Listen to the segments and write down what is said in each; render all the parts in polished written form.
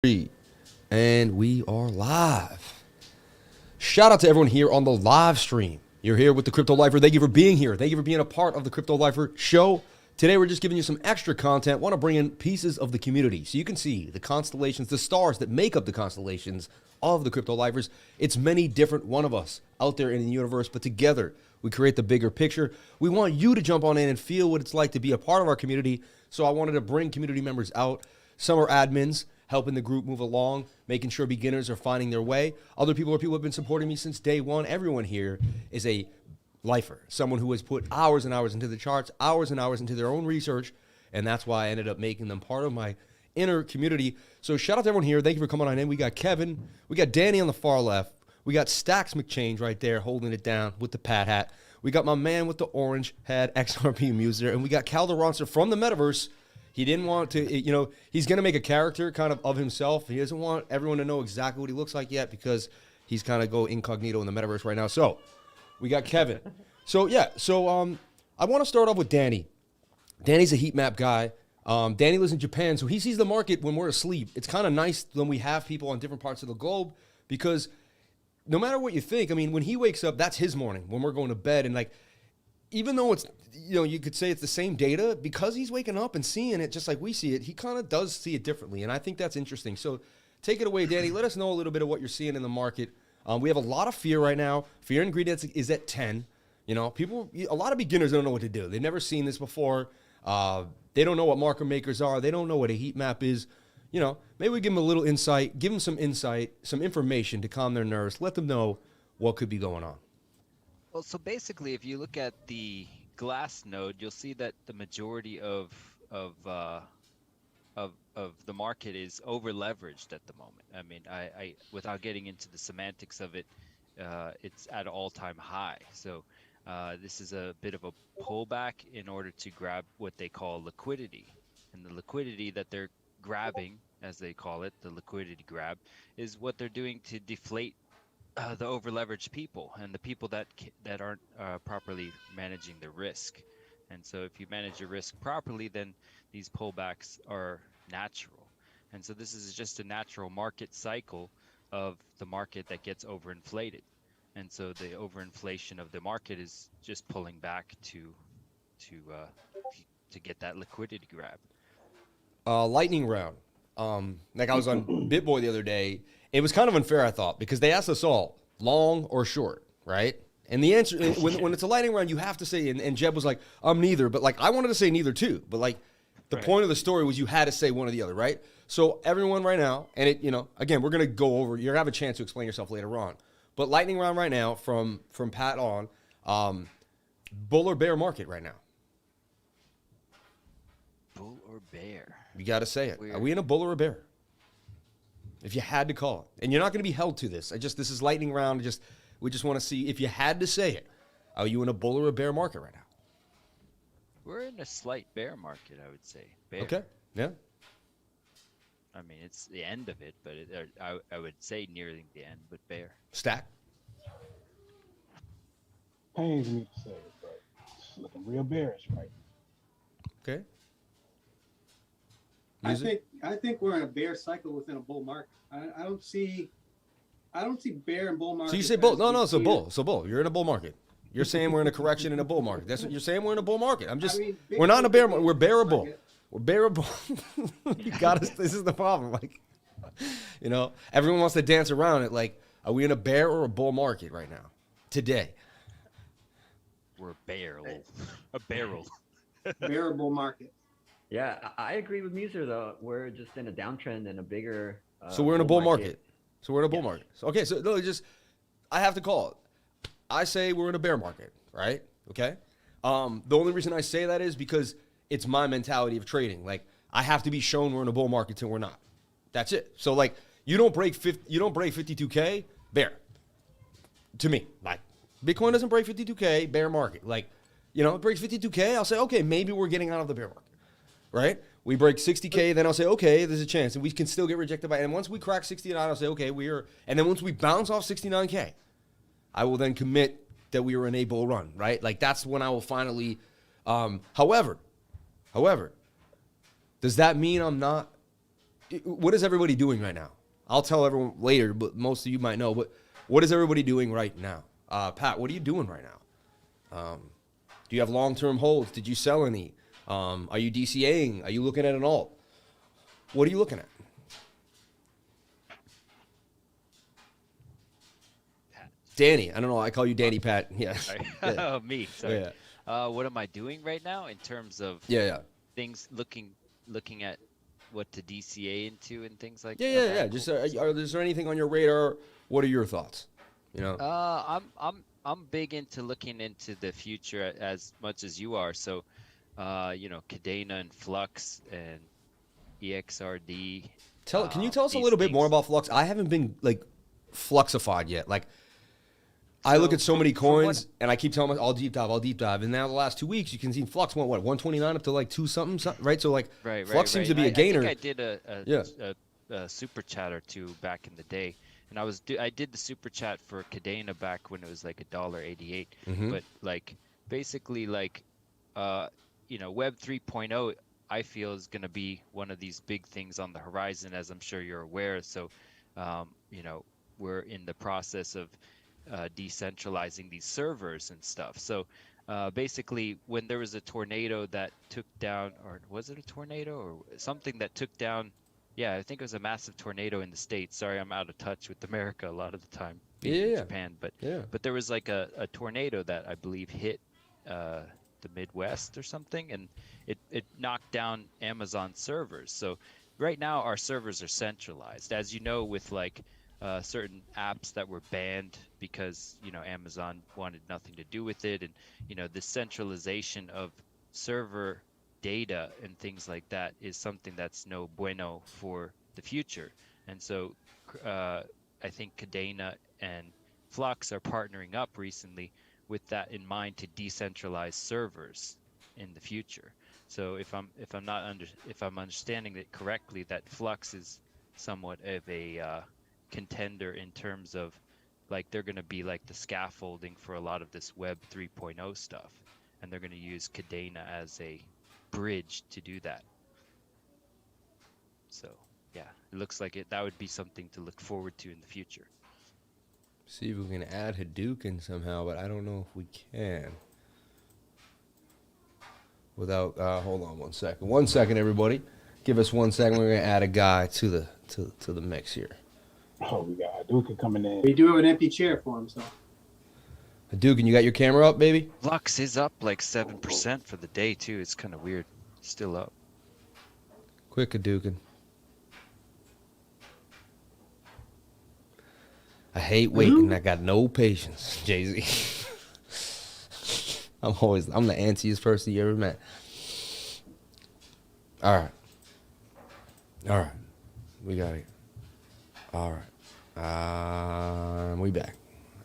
And we are live. Shout out to everyone here on the live stream. You're here with the Crypto Lifer. Thank you for being here. Thank you for being a part of the Crypto Lifer show. Today, we're just giving you some extra content. Want to bring in pieces of the community so you can see the constellations, the stars that make up the constellations of the Crypto Lifers. It's many different one of us out there in the universe, but together we create the bigger picture. We want you to jump on in and feel what it's like to be a part of our community. So I wanted to bring community members out. Some are admins, helping the group move along, making sure beginners are finding their way. Other people are people who have been supporting me since day one. Everyone here is a lifer, someone who has put hours and hours into the charts, hours and hours into their own research, and that's why I ended up making them part of my inner community. So shout out to everyone here. Thank you for coming on in. We got Kevin. We got Danny on the far left. We got Stacks McChange right there holding it down with the Pat hat. We got my man with the orange head, XRP Muser, and we got Cal the Ronster from the metaverse. He didn't want to, he's going to make a character kind of himself. He doesn't want everyone to know exactly what he looks like yet because he's kind of go incognito in the metaverse right now. So we got Kevin. So I want to start off with Danny. Danny's a heat map guy. Danny lives in Japan, so he sees the market when we're asleep. It's kind of nice when we have people on different parts of the globe because no matter what you think, I mean, when he wakes up, that's his morning when we're going to bed. And like, even though it's, you could say it's the same data, because he's waking up and seeing it just like we see it, he kind of does see it differently. And I think that's interesting. So take it away, Danny. Let us know a little bit of what you're seeing in the market. We have a lot of fear right now. Fear ingredient is at 10. A lot of beginners don't know what to do. They've never seen this before. They don't know what market makers are. They don't know what a heat map is. Maybe we give them a little insight, give them some insight, some information to calm their nerves, let them know what could be going on. Well, so basically, if you look at the glass node, you'll see that the majority of the market is over leveraged at the moment. I mean, I without getting into the semantics of it, it's at an all-time high. So this is a bit of a pullback in order to grab what they call liquidity, and the liquidity that they're grabbing, as they call it, the liquidity grab, is what they're doing to deflate the over-leveraged people and the people that aren't properly managing the risk. And so if you manage your risk properly, then these pullbacks are natural. And so this is just a natural market cycle of the market that gets overinflated. And so the overinflation of the market is just pulling back to get that liquidity grab. Lightning round. Like I was on BitBoy the other day. It was kind of unfair, I thought, because they asked us all, long or short, right? And the answer, when it's a lightning round, you have to say, and Jeb was like, I'm neither. But like, I wanted to say neither too. But like, the point of the story was you had to say one or the other, right? So everyone right now, and again, we're going to go over, you're going to have a chance to explain yourself later on. But lightning round right now from Pat on, bull or bear market right now? Bull or bear? You got to say it. Weird. Are we in a bull or a bear? If you had to call it, and you're not going to be held to this. This is lightning round. We just want to see if you had to say it. Are you in a bull or a bear market right now? We're in a slight bear market, I would say. Bear. Okay. Yeah. I mean, it's the end of it, but I would say nearing the end, but bear. Stack. Pains me to say it, but it's looking real bearish right now. Okay. I think we're in a bear cycle within a bull market. I don't see bear and bull market. So you say bull? No, so bull. So bull. You're in a bull market. You're saying we're in a correction in a bull market. That's what you're saying. We're in a bull market. We're not in a bear market. We're bearable. We're bearable. You got us. This is the problem. Like, everyone wants to dance around it. Like, are we in a bear or a bull market right now? Today. We're a barrel. A barrel. Bearable market. Yeah, I agree with Muser though. We're just in a downtrend and a bigger. So we're in a bull market. So we're in a bull market. So, okay, so no, I have to call it. I say we're in a bear market, right? Okay. The only reason I say that is because it's my mentality of trading. Like, I have to be shown we're in a bull market till we're not. That's it. So like, you don't break 52K, bear. To me, like, Bitcoin doesn't break 52K, bear market. Like, it breaks 52K, I'll say, okay, maybe we're getting out of the bear market. Right? We break 60K, then I'll say, okay, there's a chance. And we can still get rejected by it. And once we crack 69, I'll say, okay, and then once we bounce off 69K, I will then commit that we were in a bull run, right? Like, that's when I will finally, however, does that mean I'm not what is everybody doing right now? I'll tell everyone later, but most of you might know. But what is everybody doing right now? Pat, what are you doing right now? Do you have long-term holds? Did you sell any? Are you DCAing? Are you looking at an alt? What are you looking at? Pat. Danny. I don't know. I call you Danny Pat. Yeah. Sorry. Yeah. Oh, me. Sorry. Yeah. What am I doing right now in terms of Yeah. things looking at what to DCA into and things like Yeah. that? Yeah. Yeah. Just is there anything on your radar? What are your thoughts? You know. I'm big into looking into the future as much as you are. So, Cadena and Flux and EXRD. Can you tell us a These little bit more things. about Flux? I haven't been like fluxified yet. Like I look So at so many from what- coins and I keep telling myself I'll deep dive. And now the last 2 weeks you can see Flux went 129 up to like 2 something, right? So like Right. Flux seems to be a gainer. I think I did Yeah. a super chat or two back in the day, and I did the super chat for Cadena back when it was like $1.88. Mhm. But like basically like Web 3.0 I feel is going to be one of these big things on the horizon, as I'm sure you're aware. So we're in the process of decentralizing these servers and stuff. So basically, when there was a tornado that took down, or was it a tornado or something that took down? Yeah, I think it was a massive tornado in the States. Sorry, I'm out of touch with America a lot of the time, being in Yeah. Japan. But Yeah. there was like a tornado that I believe hit the Midwest or something, and it knocked down Amazon servers. So right now our servers are centralized, as you know, with like certain apps that were banned because Amazon wanted nothing to do with it, and the centralization of server data and things like that is something that's no bueno for the future. And so I think Cadena and Flux are partnering up recently with that in mind to decentralize servers in the future. So if I'm understanding it correctly, that Flux is somewhat of a contender in terms of like they're going to be like the scaffolding for a lot of this Web 3.0 stuff, and they're going to use Cadena as a bridge to do that. So yeah, it looks like that would be something to look forward to in the future. See if we can add Hadouken somehow, but I don't know if we can. Without hold on 1 second. 1 second, everybody. Give us 1 second. We're gonna add a guy to the mix here. Oh, we got Hadouken coming in. We do have an empty chair for him, so. Hadouken, you got your camera up, baby? Flux is up like 7% for the day too. It's kind of weird. Still up. Quick, Hadouken. I hate waiting. I got no patience, Jay-Z. I'm the antsiest person you ever met. All right. We got it. All right. We back.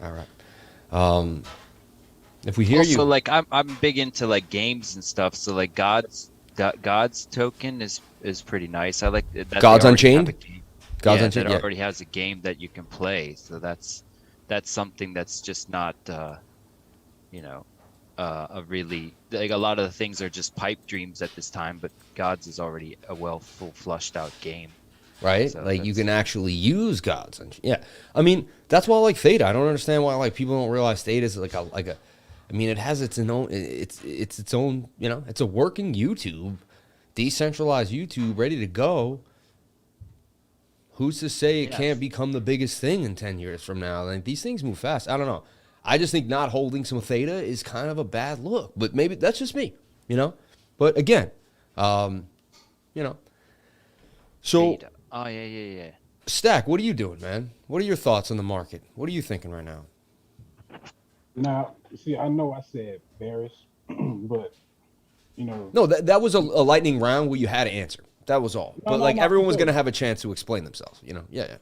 All right. If we hear also, you, like I'm big into like games and stuff. So like God's token is pretty nice. I like that. God's they already have Unchained? a game. God's Yeah, Unchained, that yeah. already has a game that you can play. So that's something that's just not a really like a lot of the things are just pipe dreams at this time. But God's is already a full flushed out game. right? So Like you that's- can actually use God's Unchained. Yeah. I mean, that's why I like Theta. I don't understand why like people don't realize Theta is like a I mean, it has its own it's its own, it's a working YouTube, decentralized YouTube ready to go. Who's to say it Yes. can't become the biggest thing in 10 years from now? Like these things move fast. I don't know. I just think not holding some Theta is kind of a bad look, but maybe that's just me, But again, So Data. Oh yeah. Stack, what are you doing, man? What are your thoughts on the market? What are you thinking right now? Now, see, I know I said bearish, but No, that was a lightning round where you had to answer. That was all. But No, everyone was good. going to have a chance to explain themselves, Yeah.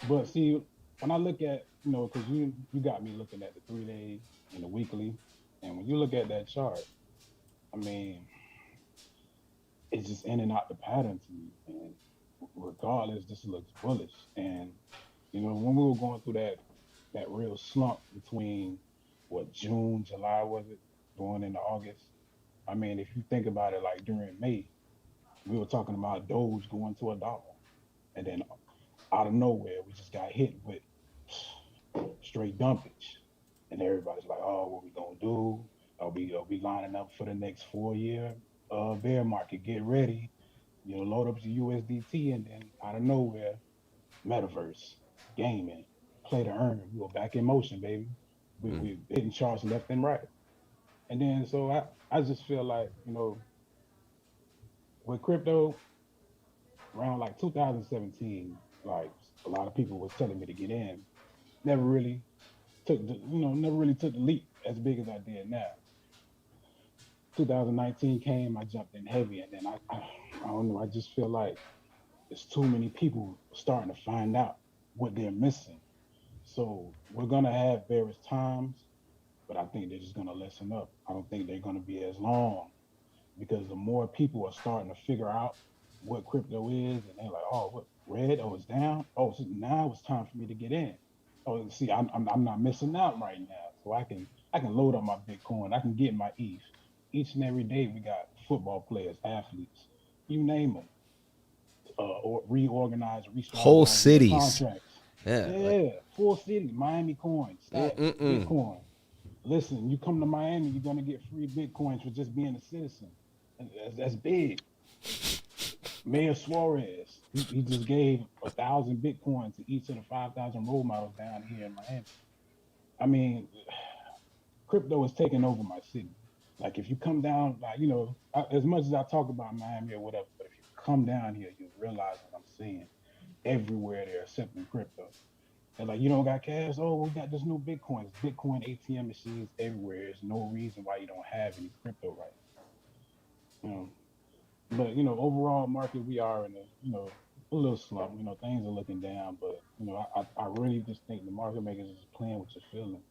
But see, when I look at, because you got me looking at the 3-day and the weekly, and when you look at that chart, I mean, it's just in and out the pattern to me. And regardless, this looks bullish. And, when we were going through that real slump between June, July was it, going into August. I mean, if you think about it, like during May, We were talking about Doge going to $1, and then out of nowhere, we just got hit with straight dumpage, and everybody's like, "Oh, what we gonna do? Are we lining up for the next 4 year bear market? Get ready, load up your USDT." And then out of nowhere, metaverse, gaming, play to earn. We were back in motion, baby. We hitting charts left and right. And then so I just feel like, with crypto around like 2017, like a lot of people was telling me to get in. Never really never really took the leap as big as I did now. 2019 came, I jumped in heavy, and then I don't know, I just feel like there's too many people starting to find out what they're missing. So we're gonna have various times, but I think they're just gonna lessen up. I don't think they're gonna be as long, because the more people are starting to figure out what crypto is, and they're like, "Oh, what red? Oh, it's down. Oh, so now it's time for me to get in. Oh, see, I'm not missing out right now, so I can load up my Bitcoin. I can get my ETH. Each and every day we got football players, athletes, you name them, or reorganize, Whole restrategize their cities. contracts. Yeah. Yeah, full city, Miami coins, stacks, Bitcoin. Listen, you come to Miami, you're gonna get free Bitcoins for just being a citizen. That's big. Mayor Suarez, he just gave 1,000 Bitcoin to each of the 5,000 role models down here in Miami. I mean, crypto is taking over my city. Like if you come down, like, as much as I talk about Miami or whatever, but if you come down here, you realize what I'm seeing. Everywhere they're accepting crypto. They're like, "You don't got cash? Oh, we got this new Bitcoin. It's Bitcoin ATM machines everywhere. There's no reason why you don't have any crypto right now." But overall market, we are in a little slump. Things are looking down, but I really just think the market makers is playing with your feelings.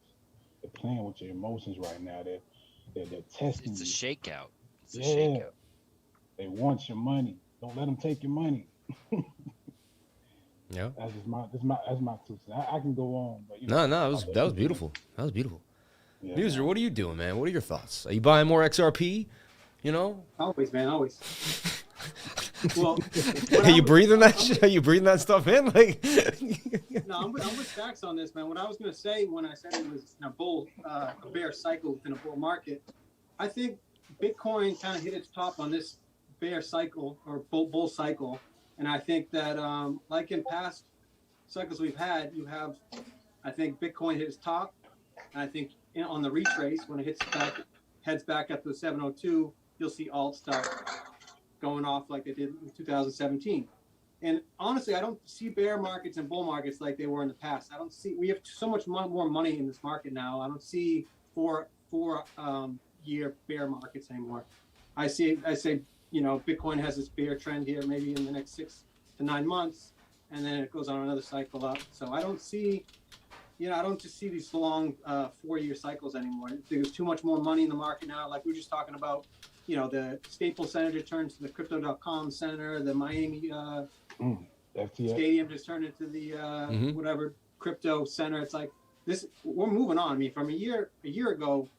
They're playing with your emotions right now. They're testing It's a you. shakeout. It's a Yeah, shakeout. they want your money. Don't let them take your money. Yeah. That's just my 2 cents. I can go on, but No, that I'll was let that was you beautiful. That was beautiful. Yeah, Muser, man. what are you doing, man? What are your thoughts? Are you buying more XRP? Always, man, always. Well, Are you breathing that shit? Are you breathing that stuff in? Like, no, I'm with Stacks on this, man. What I was going to say when I said it was a bear cycle within a bull market, I think Bitcoin kind of hit its top on this bear cycle or bull cycle. And I think that, like in past cycles we've had, I think Bitcoin hit its top. And I think on the retrace, when it heads back up to the 702, you'll see alt stuff going off like they did in 2017. And honestly, I don't see bear markets and bull markets like they were in the past. We have so much more money in this market now. I don't see four year bear markets anymore. I say, Bitcoin has this bear trend here, maybe in the next 6 to 9 months, and then it goes on another cycle up. So I don't see, I don't just see these long 4-year cycles anymore. There's too much more money in the market now. Like we were just talking about, the Staples Center just turned to the Crypto.com Center, the Miami Stadium just turned into the whatever Crypto Center. It's like this. We're moving on. I mean, from a year ago,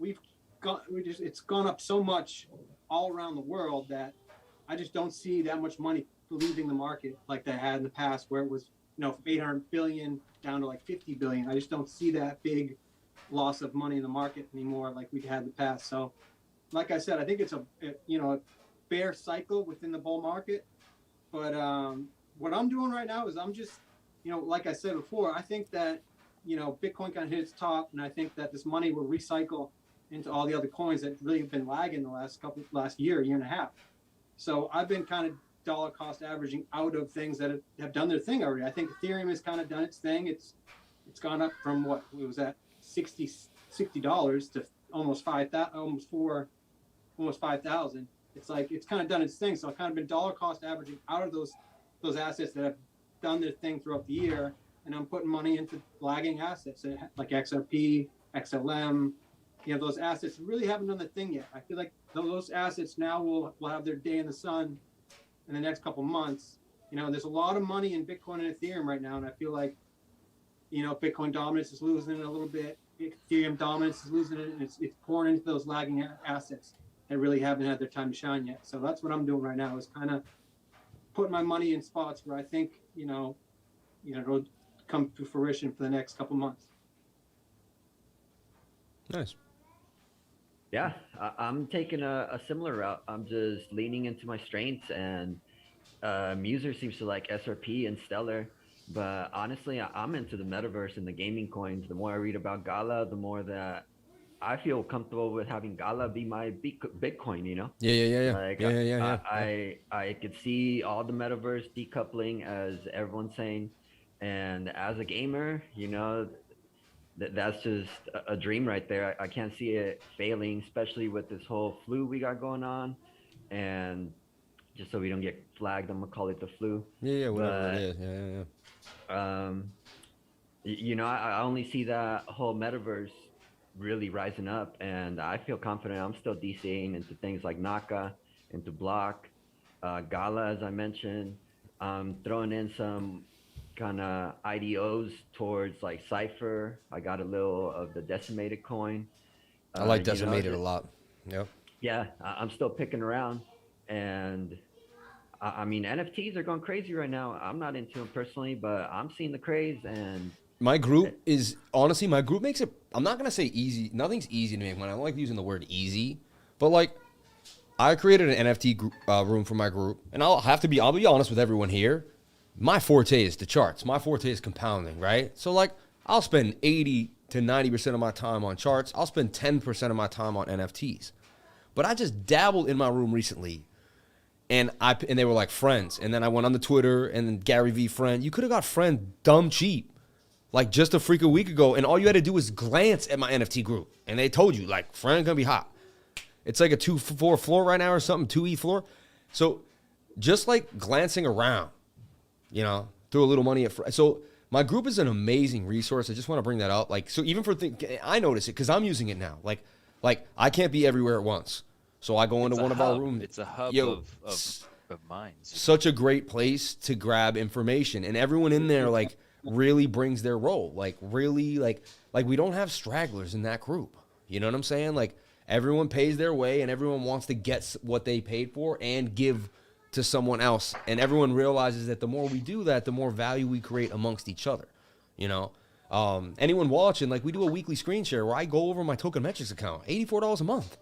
it's gone up so much all around the world that I just don't see that much money leaving the market like they had in the past, where it was from 800 billion down to like 50 billion. I just don't see that big loss of money in the market anymore like we had in the past. So, like I said, I think it's a bear cycle within the bull market. But what I'm doing right now is I'm just, like I said before, I think that, Bitcoin kind of hit its top, and I think that this money will recycle into all the other coins that really have been lagging the last year and a half. So I've been kind of dollar cost averaging out of things that have done their thing already. I think Ethereum has kind of done its thing. It's gone up from what it was at $60 to almost 5,000. It's like it's kind of done its thing. So I've kind of been dollar cost averaging out of those assets that have done their thing throughout the year, and I'm putting money into lagging assets like XRP, XLM. Those assets really haven't done the thing yet. I feel like those assets now will have their day in the sun in the next couple months. There's a lot of money in Bitcoin and Ethereum right now, and I feel like Bitcoin dominance is losing it a little bit. Ethereum dominance is losing it, and it's pouring into those lagging assets. and really haven't had their time to shine yet. So that's what I'm doing right now, is kind of putting my money in spots where I think, it'll come to fruition for the next couple months. Nice. Yeah, I'm taking a similar route. I'm just leaning into my strengths, and Muser seems to like SRP and Stellar. But honestly, I'm into the metaverse and the gaming coins. The more I read about Gala, the more that I feel comfortable with having Gala be my Bitcoin, Yeah. Like, I could see all the metaverse decoupling, as everyone's saying. And as a gamer, that's just a dream right there. I can't see it failing, especially with this whole flu we got going on. And just so we don't get flagged, I'm gonna call it the flu. Yeah, whatever it is. Yeah. I only see that whole metaverse really rising up, and I feel confident. I'm still DCing into things like Naka, into Block, Gala, as I mentioned. Throwing in some kind of IDOs towards like Cypher. I got a little of the decimated coin. I like decimated a lot. Yep. Yeah, I'm still picking around, and I mean, NFTs are going crazy right now. I'm not into them personally, but I'm seeing the craze. And my group makes it, I'm not going to say easy. Nothing's easy to make money. I don't like using the word easy, but like, I created an NFT room for my group, and I'll be honest with everyone here. My forte is the charts. My forte is compounding, right? So like, I'll spend 80 to 90% of my time on charts. I'll spend 10% of my time on NFTs. But I just dabbled in my room recently, and they were like friends. And then I went on the Twitter, and then Gary V friend. You could have got friend dumb cheap, like just a freak a week ago, and all you had to do was glance at my NFT group, and they told you like friend gonna be hot. It's like a 2-4 floor right now or something, 2E floor. So just like glancing around, threw a little money at. So my group is an amazing resource. I just want to bring that up. Like, so even for I notice it because I'm using it now. Like I can't be everywhere at once. So I go into one of our rooms. It's a hub of minds. Such a great place to grab information, and everyone in there like really brings their role. Like really like we don't have stragglers in that group. You know what I'm saying? Like everyone pays their way, and everyone wants to get what they paid for and give to someone else. And everyone realizes that the more we do that, the more value we create amongst each other. Anyone watching, like we do a weekly screen share where I go over my Tokenmetrics account, $84 a month.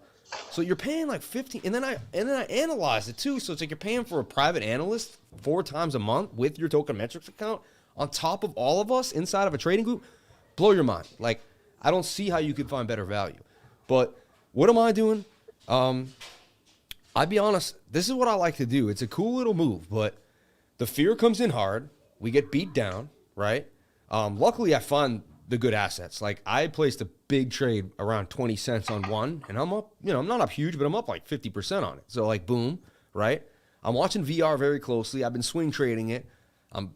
So you're paying like 15, and then I analyze it too. So it's like you're paying for a private analyst 4 times a month with your Tokenmetrics account on top of all of us inside of a trading group. Blow your mind. Like, I don't see how you could find better value. But what am I doing? I'd be honest, this is what I like to do. It's a cool little move, but the fear comes in hard. We get beat down, right? Luckily, I find the good assets. Like, I placed a big trade around 20 cents on one, and I'm up, I'm not up huge, but I'm up like 50% on it. So, like, boom, right? I'm watching VR very closely. I've been swing trading it. I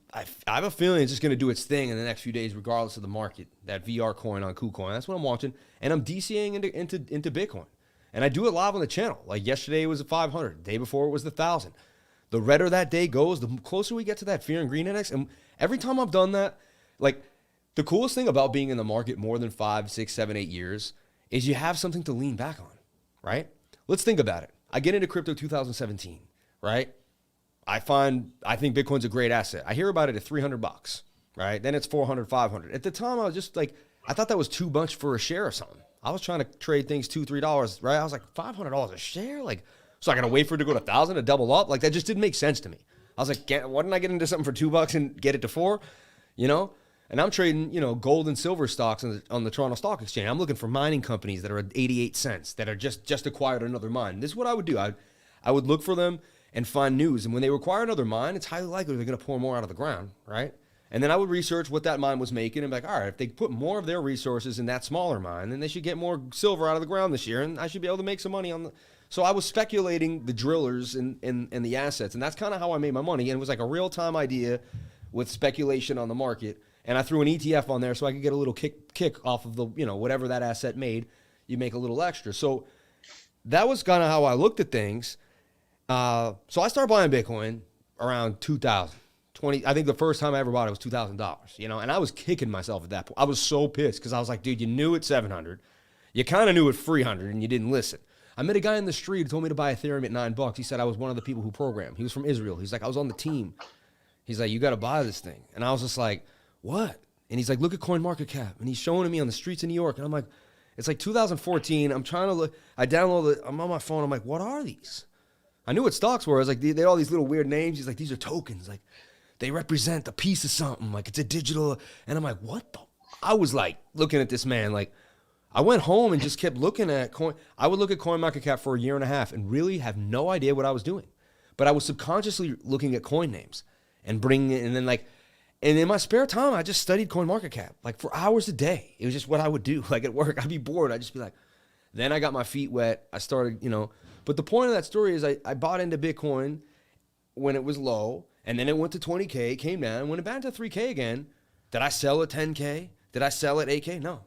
have a feeling it's just going to do its thing in the next few days, regardless of the market, that VR coin on KuCoin. That's what I'm watching. And I'm DCing into Bitcoin. And I do it live on the channel. Like yesterday it was a 500. The day before it was the 1,000. The redder that day goes, the closer we get to that fear and greed index. And every time I've done that, like the coolest thing about being in the market more than 5, 6, 7, 8 years is you have something to lean back on, right? Let's think about it. I get into crypto 2017, right? I think Bitcoin's a great asset. I hear about it at $300, right? Then it's 400, 500. At the time, I was just like, I thought that was too much for a share or something. I was trying to trade things $2, $3, right? I was like, $500 a share? Like, so I got to wait for it to go to 1,000 to double up? Like, that just didn't make sense to me. I was like, why didn't I get into something for $2 and get it to 4? And I'm trading, gold and silver stocks on the Toronto Stock Exchange. I'm looking for mining companies that are at 88 cents, that are just acquired another mine. This is what I would do. I would look for them and find news. And when they acquire another mine, it's highly likely they're going to pour more out of the ground, right? And then I would research what that mine was making and be like, all right, if they put more of their resources in that smaller mine, then they should get more silver out of the ground this year, and I should be able to make some money on the. So I was speculating the drillers and the assets, and that's kind of how I made my money. And it was like a real-time idea with speculation on the market. And I threw an ETF on there so I could get a little kick off of the, whatever that asset made, you make a little extra. So that was kind of how I looked at things. So I started buying Bitcoin around 2000. I think the first time I ever bought it was $2,000, and I was kicking myself at that point. I was so pissed because I was like, dude, you knew at 700. You kind of knew at 300 and you didn't listen. I met a guy in the street who told me to buy Ethereum at $9. He said I was one of the people who programmed. He was from Israel. He's like, I was on the team. He's like, you got to buy this thing. And I was just like, what? And he's like, look at CoinMarketCap. And he's showing it me on the streets of New York. And I'm like, it's like 2014. I'm trying to look. I download it. I'm on my phone. I'm like, what are these? I knew what stocks were. I was like, they had all these little weird names. He's like, these are tokens. Like, they represent a piece of something. Like, it's a digital. And I'm like, what the? I was like looking at this man. Like, I went home and just kept looking at coin. I would look at CoinMarketCap for a year and a half and really have no idea what I was doing. But I was subconsciously looking at coin names and bringing it. And then like, and in my spare time, I just studied CoinMarketCap like for hours a day. It was just what I would do. Like at work, I'd be bored. I'd just be like, then I got my feet wet. I started, but the point of that story is I bought into Bitcoin when it was low, and then it went to 20K, came down, went back to 3K again. Did I sell at 10K? Did I sell at 8K? No.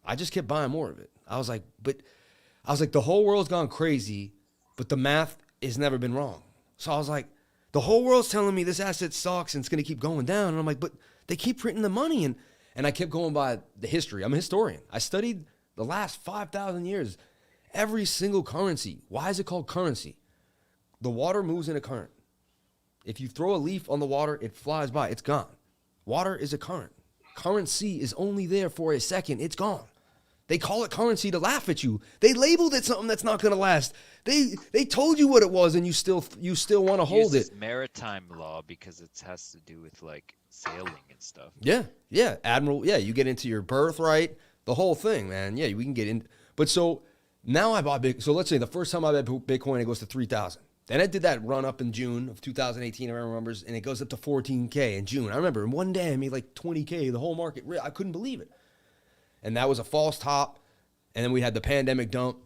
I just kept buying more of it. I was like, the whole world's gone crazy, but the math has never been wrong. So I was like, the whole world's telling me this asset sucks and it's going to keep going down. And I'm like, but they keep printing the money. And I kept going by the history. I'm a historian. I studied the last 5,000 years, every single currency. Why is it called currency? The water moves in a current. If you throw a leaf on the water, it flies by. It's gone. Water is a current. Currency is only there for a second. It's gone. They call it currency to laugh at you. They labeled it something that's not going to last. They told you what it was, and you still want to hold it. Maritime law because it has to do with like sailing and stuff. Yeah, admiral. Yeah, you get into your birthright, the whole thing, man. Yeah, we can get in. But so now I bought Bitcoin. So let's say the first time I bought Bitcoin, it goes to 3,000. Then I did that run up in June of 2018, I remember, and it goes up to 14K in June. I remember in one day I made like 20K. The whole market, I couldn't believe it. And that was a false top. And then we had the pandemic dump.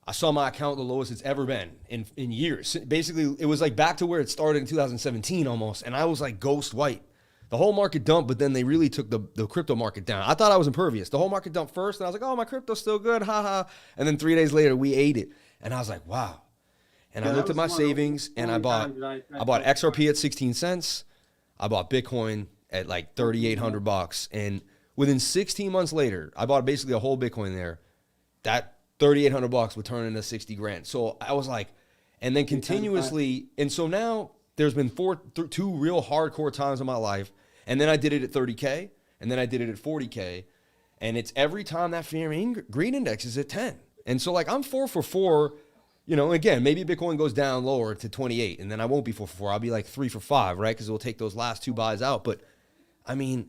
I saw my account the lowest it's ever been in years. Basically, it was like back to where it started in 2017 almost. And I was like ghost white. The whole market dumped, but then they really took the crypto market down. I thought I was impervious. The whole market dumped first, and I was like, oh, my crypto's still good, haha. And then 3 days later, we ate it. And I was like, wow. And I looked at my savings, and I bought XRP at 16 cents. I bought Bitcoin at like $3,800. And within 16 months later, I bought basically a whole Bitcoin there. That $3,800 would turn into 60 grand. So I was like, and then continuously, and so now there's been two real hardcore times in my life. And then I did it at 30K, and then I did it at 40K. And it's every time that fear and greed index is at 10. And so like I'm 4 for 4, again, maybe Bitcoin goes down lower to 28, and then I won't be 4 for 4. I'll be like 3 for 5, right? Because we'll take those last two buys out. But I mean,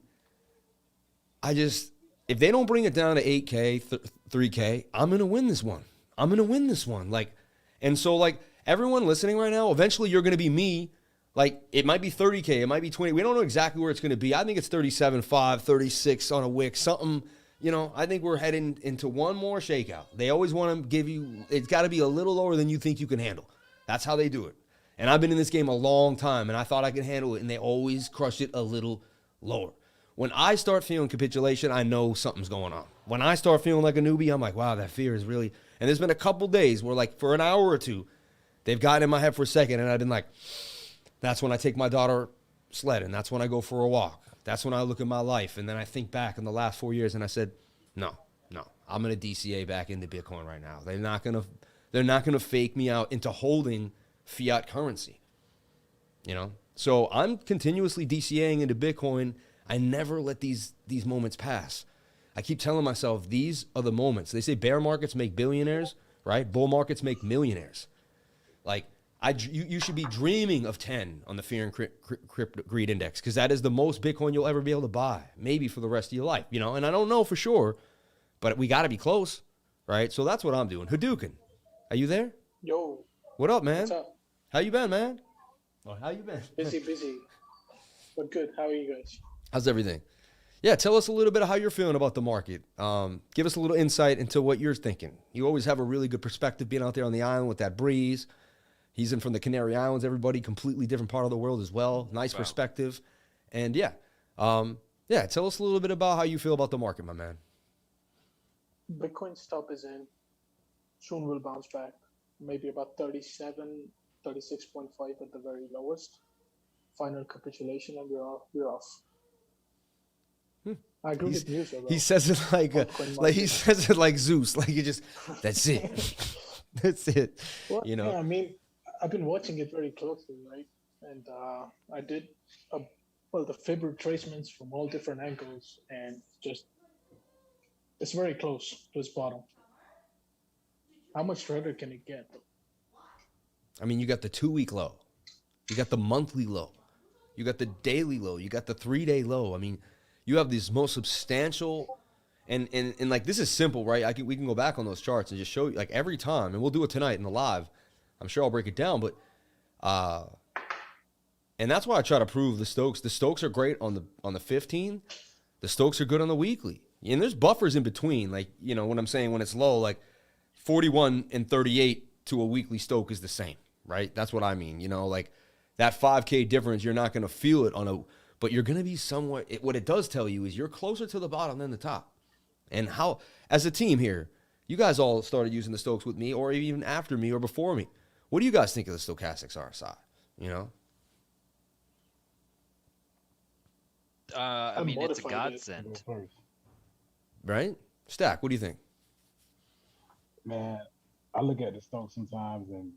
if they don't bring it down to 8K, 3K, I'm going to win this one. Like, and so like everyone listening right now, eventually you're going to be me. Like it might be 30K, it might be 20. We don't know exactly where it's going to be. I think it's 37.5, 36 on a wick, something, I think we're heading into one more shakeout. They always want to give you, it's got to be a little lower than you think you can handle. That's how they do it. And I've been in this game a long time, and I thought I could handle it, and they always crush it a little lower. When I start feeling capitulation, I know something's going on. When I start feeling like a newbie, I'm like, wow, that fear is really... And there's been a couple days where, like, for an hour or two, they've gotten in my head for a second, and I've been like, that's when I take my daughter sledding. That's when I go for a walk. That's when I look at my life. And then I think back in the last 4 years, and I said, no, I'm going to DCA back into Bitcoin right now. They're not going to fake me out into holding fiat currency. So I'm continuously DCAing into Bitcoin. I never let these moments pass. I keep telling myself, these are the moments. They say bear markets make billionaires, right? Bull markets make millionaires. Like, you should be dreaming of 10 on the fear and greed index, because that is the most Bitcoin you'll ever be able to buy, maybe for the rest of your life, And I don't know for sure, but we got to be close, right? So that's what I'm doing. Hadouken, are you there? Yo. What up, man? What's up? How you been, man? Oh, how you been? Busy. But good. How are you guys? How's everything? Yeah, tell us a little bit of how you're feeling about the market. Give us a little insight into what you're thinking. You always have a really good perspective being out there on the island with that breeze. He's in from the Canary Islands, everybody, completely different part of the world as well. Nice perspective. And tell us a little bit about how you feel about the market, my man. Bitcoin's top is in. Soon we'll bounce back. Maybe about 37, 36.5 at the very lowest. Final capitulation, and we're off. I agree with you, sir. He says it like he says it like Zeus, like you just, that's it. That's it. Well, You know. yeah, I mean, I've been watching it very closely, right? And I did, well, the fib retracements from all different angles, and just it's very close to its bottom. How much shredder can it get? I mean, you got the 2-week low, you got the monthly low, you got the daily low, you got the 3-day low. I mean, you have these most substantial, and like, this is simple, right? We can go back on those charts and just show you, like, every time, and we'll do it tonight in the live. I'm sure I'll break it down, but and that's why I try to prove the Stokes. The Stokes are great on the 15. The Stokes are good on the weekly, and there's buffers in between. Like, you know what I'm saying, when it's low, like 41 and 38 to a weekly Stoke is the same, right? That's what I mean. You know, like that 5K difference, you're not going to feel it but you're going to be somewhat. What it does tell you is you're closer to the bottom than the top. And how, as a team here, you guys all started using the Stokes with me, or even after me or before me. What do you guys think of the stochastics RSI? You know? I mean, it's a modified it. godsend. Right? Stack, what do you think? Man, I look at the Stokes sometimes, and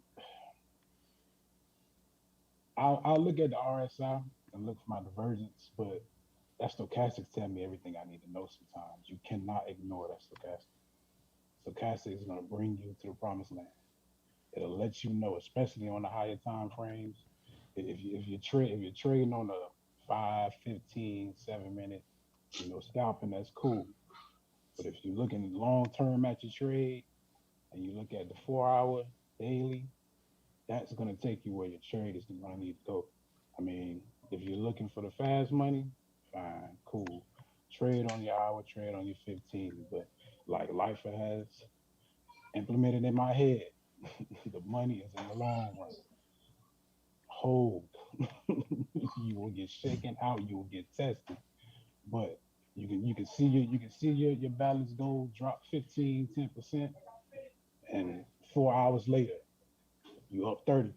I'll look at the RSI and look for my divergence, but that stochastics tell me everything I need to know sometimes. You cannot ignore that stochastic. Stochastic is going to bring you to the promised land. It'll let you know, especially on the higher time frames. If you're trading on a 5, 15, 7-minute, scalping, that's cool. But if you're looking long term at your trade and you look at the 4-hour daily, that's going to take you where your trade is going to need to go. I mean, if you're looking for the fast money, fine, cool. Trade on your hour, trade on your 15. But like Lifer has implemented in my head, the money is in the long run. Hold. You will get shaken out, you will get tested. But you can see your balance goal drop 15, 10%, and 4 hours later, you up 30%.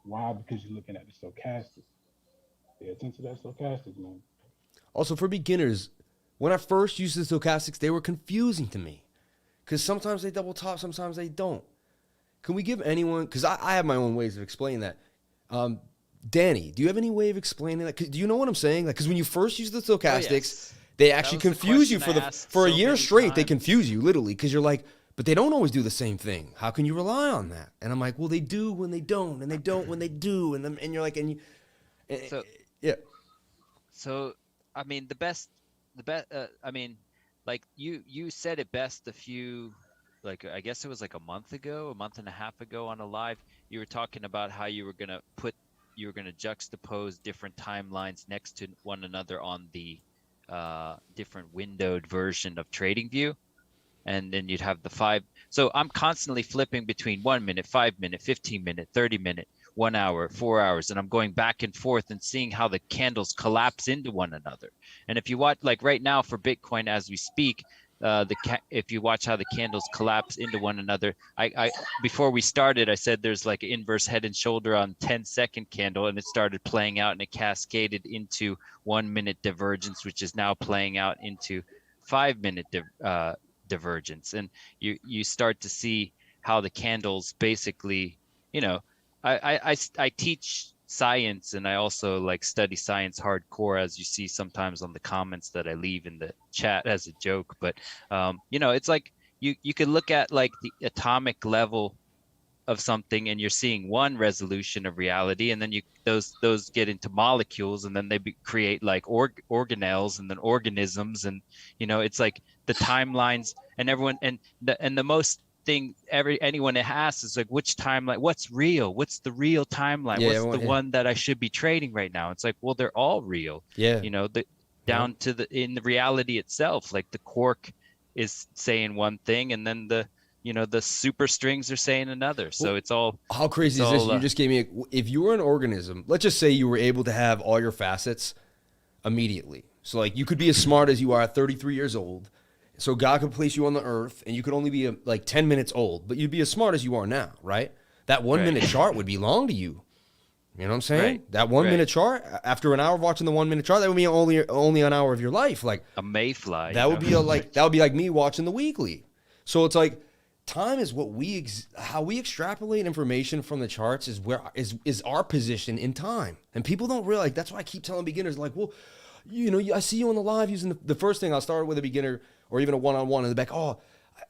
Why? Because you're looking at the stochastic. Pay attention to that stochastic, man. Also, for beginners, when I first used the stochastics, they were confusing to me. Because sometimes they double top, sometimes they don't. Can we give anyone, because I have my own ways of explaining that. Danny, do you have any way of explaining that? Do you know what I'm saying? Like, because when you first use the stochastics, they actually confuse you for a year straight. They confuse you literally because you're like, but they don't always do the same thing. How can you rely on that? And I'm like, well, they do when they don't, and they don't when they do, and you're like, yeah. So, I mean, the best. I mean, like you said it best a few, like I guess it was like a month and a half ago on a live. You were talking about how you were gonna juxtapose different timelines next to one another on the different windowed version of TradingView, and then you'd have the 5. So I'm constantly flipping between 1 minute, 5 minute, 15 minute, 30 minute, 1 hour, 4 hours, and I'm going back and forth and seeing how the candles collapse into one another. And if you watch, like right now for Bitcoin as we speak, if you watch how the candles collapse into one another, I before we started, I said there's like an inverse head and shoulder on 10-second candle, and it started playing out and it cascaded into 1 minute divergence, which is now playing out into 5-minute divergence. And you start to see how the candles basically, I teach science, and I also like study science hardcore, as you see sometimes on the comments that I leave in the chat as a joke. But it's like you could look at like the atomic level of something, and you're seeing one resolution of reality, and then those get into molecules, and then they create like organelles, and then organisms, and it's like the timelines, and everyone, and the most thing anyone asks is like, which timeline, what's real, what's the real timeline, what's the one that I should be trading right now? It's like, well, they're all real, down to in the reality itself. Like the quark is saying one thing, and then the super strings are saying another. So it's all, how crazy is this? You just gave me if you were an organism, let's just say you were able to have all your facets immediately. So like you could be as smart as you are at 33 years old. So God could place you on the earth, and you could only be like 10 minutes old, but you'd be as smart as you are now, right? That 1 minute chart would be long to you. You know what I'm saying? Right. That 1 minute chart, after an hour of watching the 1 minute chart, that would be only an hour of your life. Like a mayfly. That would be like me watching the weekly. So it's like time is what how we extrapolate information from the charts is our position in time. And people don't realize, that's why I keep telling beginners, like, well, you know, I see you on the live using the first thing. I'll start with a beginner or even a one-on-one in the back. Oh,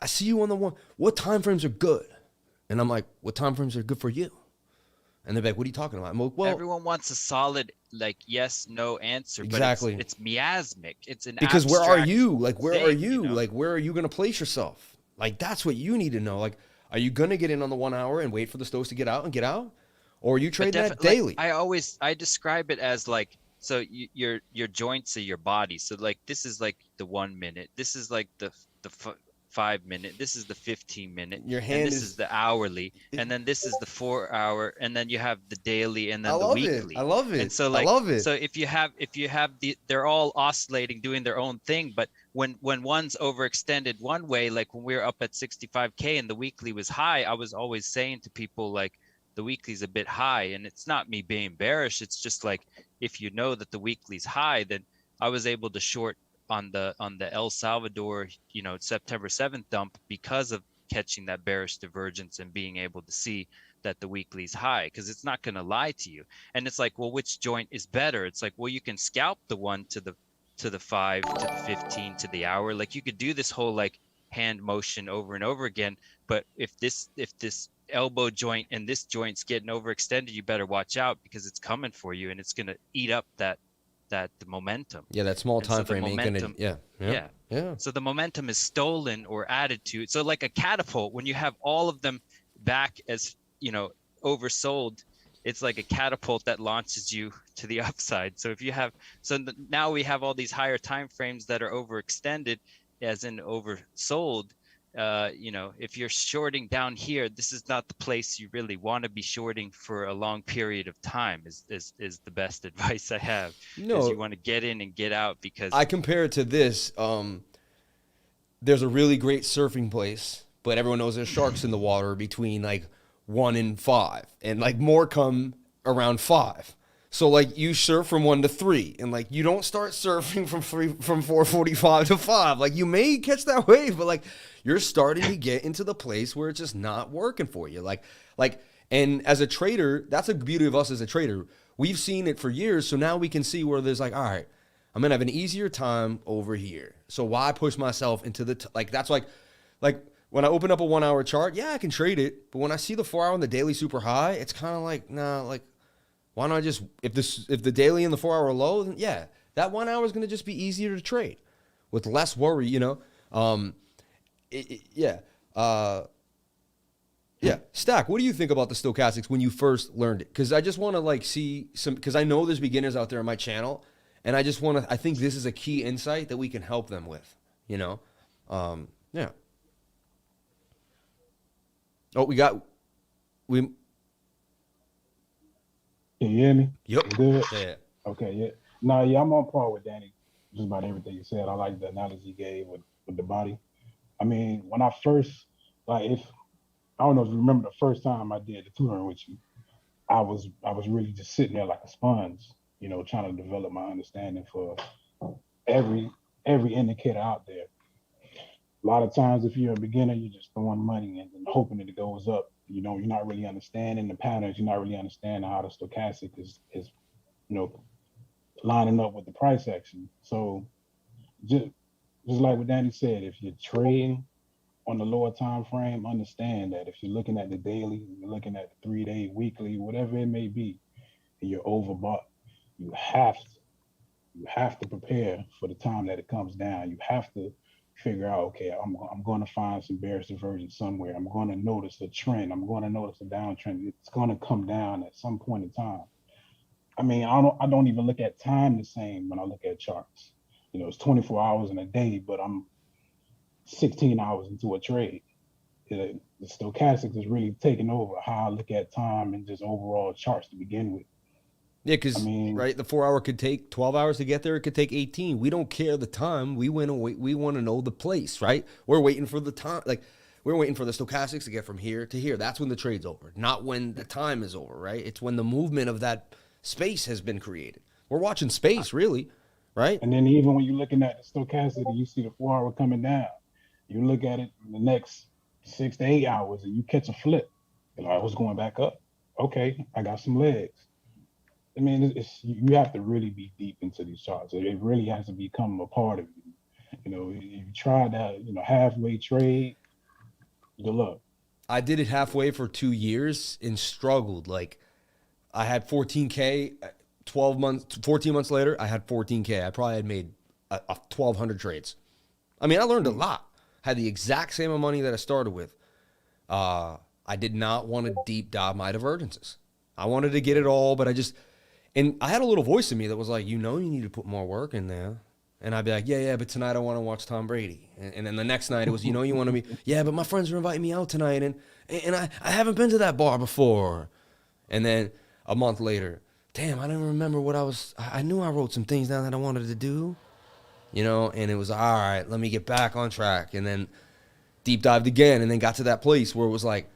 I see you on the one. What time frames are good? And I'm like, what time frames are good for you? And they're like, what are you talking about? I'm like, well, everyone wants a solid, like, yes, no answer. Exactly. But it's miasmic. It's an because where are abstract you? Like, where are thing, you? know? Like, where are you going to place yourself? Like, that's what you need to know. Like, are you going to get in on the 1 hour and wait for the stows to get out and get out? Or are you trading that daily? Like, I describe it as like, so your joints are your body. So like, this is like the 1 minute. This is like the 5 minute. This is the 15 minute. Your hand and this is the hourly. And then this is the 4 hour. And then you have the daily and then the weekly. I love it. And so like, I love it. so if you have they're all oscillating, doing their own thing. But when one's overextended one way, like when we were up at 65K and the weekly was high, I was always saying to people, like, the weekly's a bit high. And it's not me being bearish. It's just like, if you know that the weekly's high, then I was able to short on the El Salvador, you know, September 7th dump because of catching that bearish divergence and being able to see that the weekly's high, because it's not going to lie to you. And it's like, well, which joint is better? It's like, well, you can scalp the one to the 5 to the 15 to the hour. Like, you could do this whole like hand motion over and over again. But if this elbow joint and this joint's getting overextended, you better watch out, because it's coming for you and it's going to eat up the momentum. Yeah, that small time frame ain't gonna. Yeah. So the momentum is stolen or added to. So like a catapult, when you have all of them back as, you know, oversold, it's like a catapult that launches you to the upside. So if you have, now we have all these higher time frames that are overextended, as in oversold. You know, if you're shorting down here, this is not the place you really want to be shorting for a long period of time. Is the best advice I have. No, is you want to get in and get out, because I compare it to this. There's a really great surfing place, but everyone knows there's sharks in the water between like 1 and 5, and like more come around 5. So like you surf from 1 to 3, and like you don't start surfing from 4:45 to 5. Like you may catch that wave, but like you're starting to get into the place where it's just not working for you. Like, and as a trader, that's the beauty of us as a trader. We've seen it for years, so now we can see where there's like, all right, I'm gonna have an easier time over here. So why push myself into the like? That's like when I open up a 1 hour chart, yeah, I can trade it, but when I see the 4 hour and the daily super high, it's kind of like, nah, like, why not just, if the daily and the 4 hour are low, then yeah, that 1 hour is going to just be easier to trade with less worry, you know? Yeah. Stack, what do you think about the stochastics when you first learned it? Because I just want to like see some, because I know there's beginners out there on my channel, and I just want to, I think this is a key insight that we can help them with, you know? Yeah. Oh, Can you hear me? Yep. You good? Yeah. Okay, yeah. No, yeah, I'm on par with Danny. Just about everything you said. I like the analogy you gave with the body. I mean, when I first, I don't know if you remember the first time I did the tutoring with you, I was really just sitting there like a sponge, you know, trying to develop my understanding for every indicator out there. A lot of times, if you're a beginner, you're just throwing money and hoping that it goes up. You know, you're not really understanding the patterns. You're not really understanding how the stochastic is, you know, lining up with the price action. So just like what Danny said, if you're trading on the lower time frame, understand that if you're looking at the daily, you're looking at the 3-day, weekly, whatever it may be, and you're overbought, you have to prepare for the time that it comes down. You have to figure out, okay, I'm going to find some bearish divergence somewhere. I'm going to notice a trend. I'm going to notice a downtrend. It's going to come down at some point in time. I mean, I don't even look at time the same when I look at charts. You know, it's 24 hours in a day, but I'm 16 hours into a trade. The stochastics is really taking over how I look at time and just overall charts to begin with. Yeah, because right, the 4 hour could take 12 hours to get there. It could take 18. We don't care the time. We want to know the place, right? We're waiting for the time. Like we're waiting for the stochastics to get from here to here. That's when the trade's over, not when the time is over, right? It's when the movement of that space has been created. We're watching space, really, right? And then even when you're looking at the stochastic, you see the 4 hour coming down. You look at it in the next 6 to 8 hours and you catch a flip. You're like, I was going back up. Okay, I got some legs. I mean, you have to really be deep into these charts. It really has to become a part of you. You know, if you try that, halfway trade, good luck. I did it halfway for 2 years and struggled. Like, I had 14K, 14 months later, I had 14K. I probably had made 1,200 trades. I mean, I learned a lot. Had the exact same amount of money that I started with. I did not want to deep dive my divergences. I wanted to get it all, but and I had a little voice in me that was like, you need to put more work in there. And I'd be like, yeah, but tonight I want to watch Tom Brady. And then the next night it was, you want to be, yeah, but my friends are inviting me out tonight. And I haven't been to that bar before. And then a month later, damn, I don't remember what I knew I wrote some things down that I wanted to do, and it was, all right, let me get back on track. And then deep dived again and then got to that place where it was like,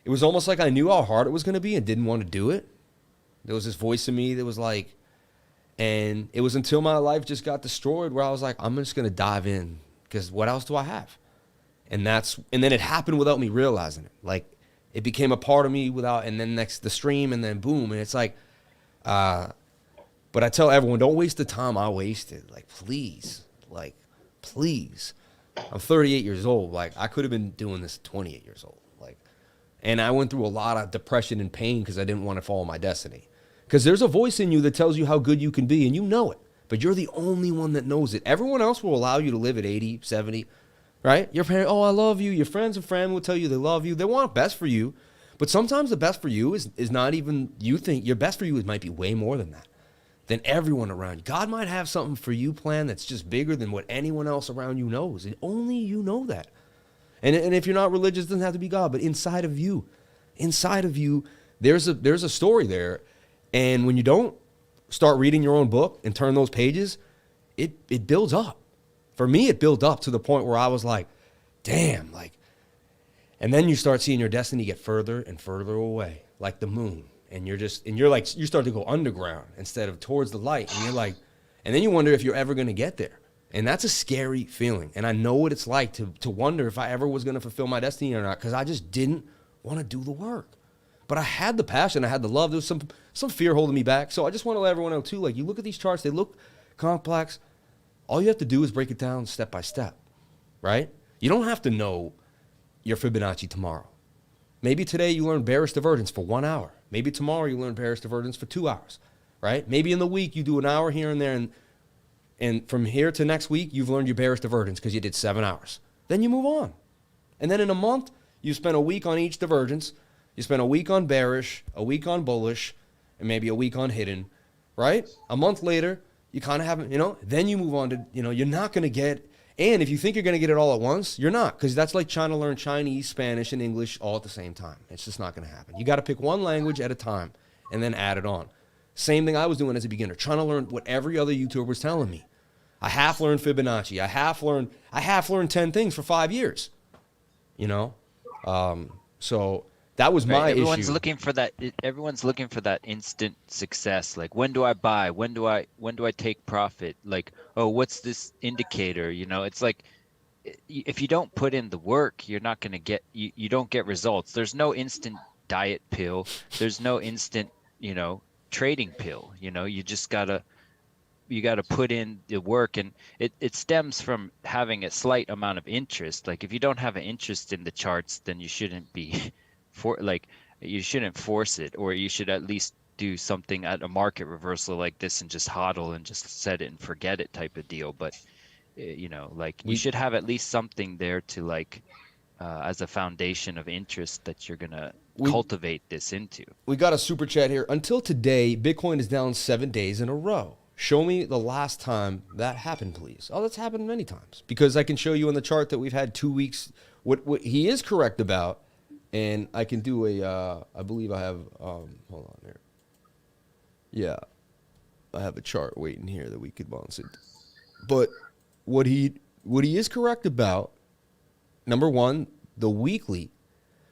it was almost like I knew how hard it was going to be and didn't want to do it. There was this voice in me that was like, and it was until my life just got destroyed where I was like, I'm just going to dive in because what else do I have? And then it happened without me realizing it. Like, it became a part of me and then next the stream and then boom. And it's like, but I tell everyone, don't waste the time I wasted. Like, please. I'm 38 years old. Like, I could have been doing this at 28 years old. And I went through a lot of depression and pain because I didn't want to follow my destiny. Because there's a voice in you that tells you how good you can be, and you know it. But you're the only one that knows it. Everyone else will allow you to live at 80, 70, right? Your parents, I love you. Your friends and family will tell you they love you. They want best for you. But sometimes the best for you is not even, you think your best for you might be way more than that, than everyone around you. God might have something for you planned that's just bigger than what anyone else around you knows. And only you know that. And if you're not religious, it doesn't have to be God, but inside of you, there's a story there. And when you don't start reading your own book and turn those pages, it builds up. For me, it built up to the point where I was like, damn, and then you start seeing your destiny get further and further away, like the moon. And you start to go underground instead of towards the light. And you're like, and then you wonder if you're ever going to get there. And that's a scary feeling. And I know what it's like to wonder if I ever was going to fulfill my destiny or not, because I just didn't want to do the work. But I had the passion. I had the love. There was some fear holding me back. So I just want to let everyone know, too, you look at these charts, they look complex. All you have to do is break it down step by step, right? You don't have to know your Fibonacci tomorrow. Maybe today you learn bearish divergence for 1 hour. Maybe tomorrow you learn bearish divergence for 2 hours, right? Maybe in the week you do an hour here and there, and from here to next week, you've learned your bearish divergence because you did 7 hours. Then you move on. And then in a month, you spend a week on each divergence. You spend a week on bearish, a week on bullish, and maybe a week on hidden, right? A month later, you kind of have, then you move on to, you're not going to get, and if you think you're going to get it all at once, you're not, because that's like trying to learn Chinese, Spanish, and English all at the same time. It's just not going to happen. You got to pick one language at a time and then add it on. Same thing I was doing as a beginner, trying to learn what every other YouTuber was telling me. I half learned Fibonacci. I half learned 10 things for 5 years. So that was my issue. Everyone's looking for that instant success. Like, when do I buy? When do I take profit? Like, oh, what's this indicator? It's like, if you don't put in the work, you're not going to get, you don't get results. There's no instant diet pill. There's no instant, trading pill. You just gotta put in the work, and it stems from having a slight amount of interest. Like, if you don't have an interest in the charts, then you shouldn't be you shouldn't force it, or you should at least do something at a market reversal like this and just hodl and just set it and forget it type of deal. But you should have at least something there to as a foundation of interest that you're gonna cultivate this into. We got a super chat here. Until today, Bitcoin is down 7 days in a row. Show me the last time that happened, please. Oh, that's happened many times, because I can show you on the chart that we've had 2 weeks. What he is correct about, and I can do I believe I have, hold on here. Yeah, I have a chart waiting here that we could bounce it. But what he is correct about, number one, the weekly,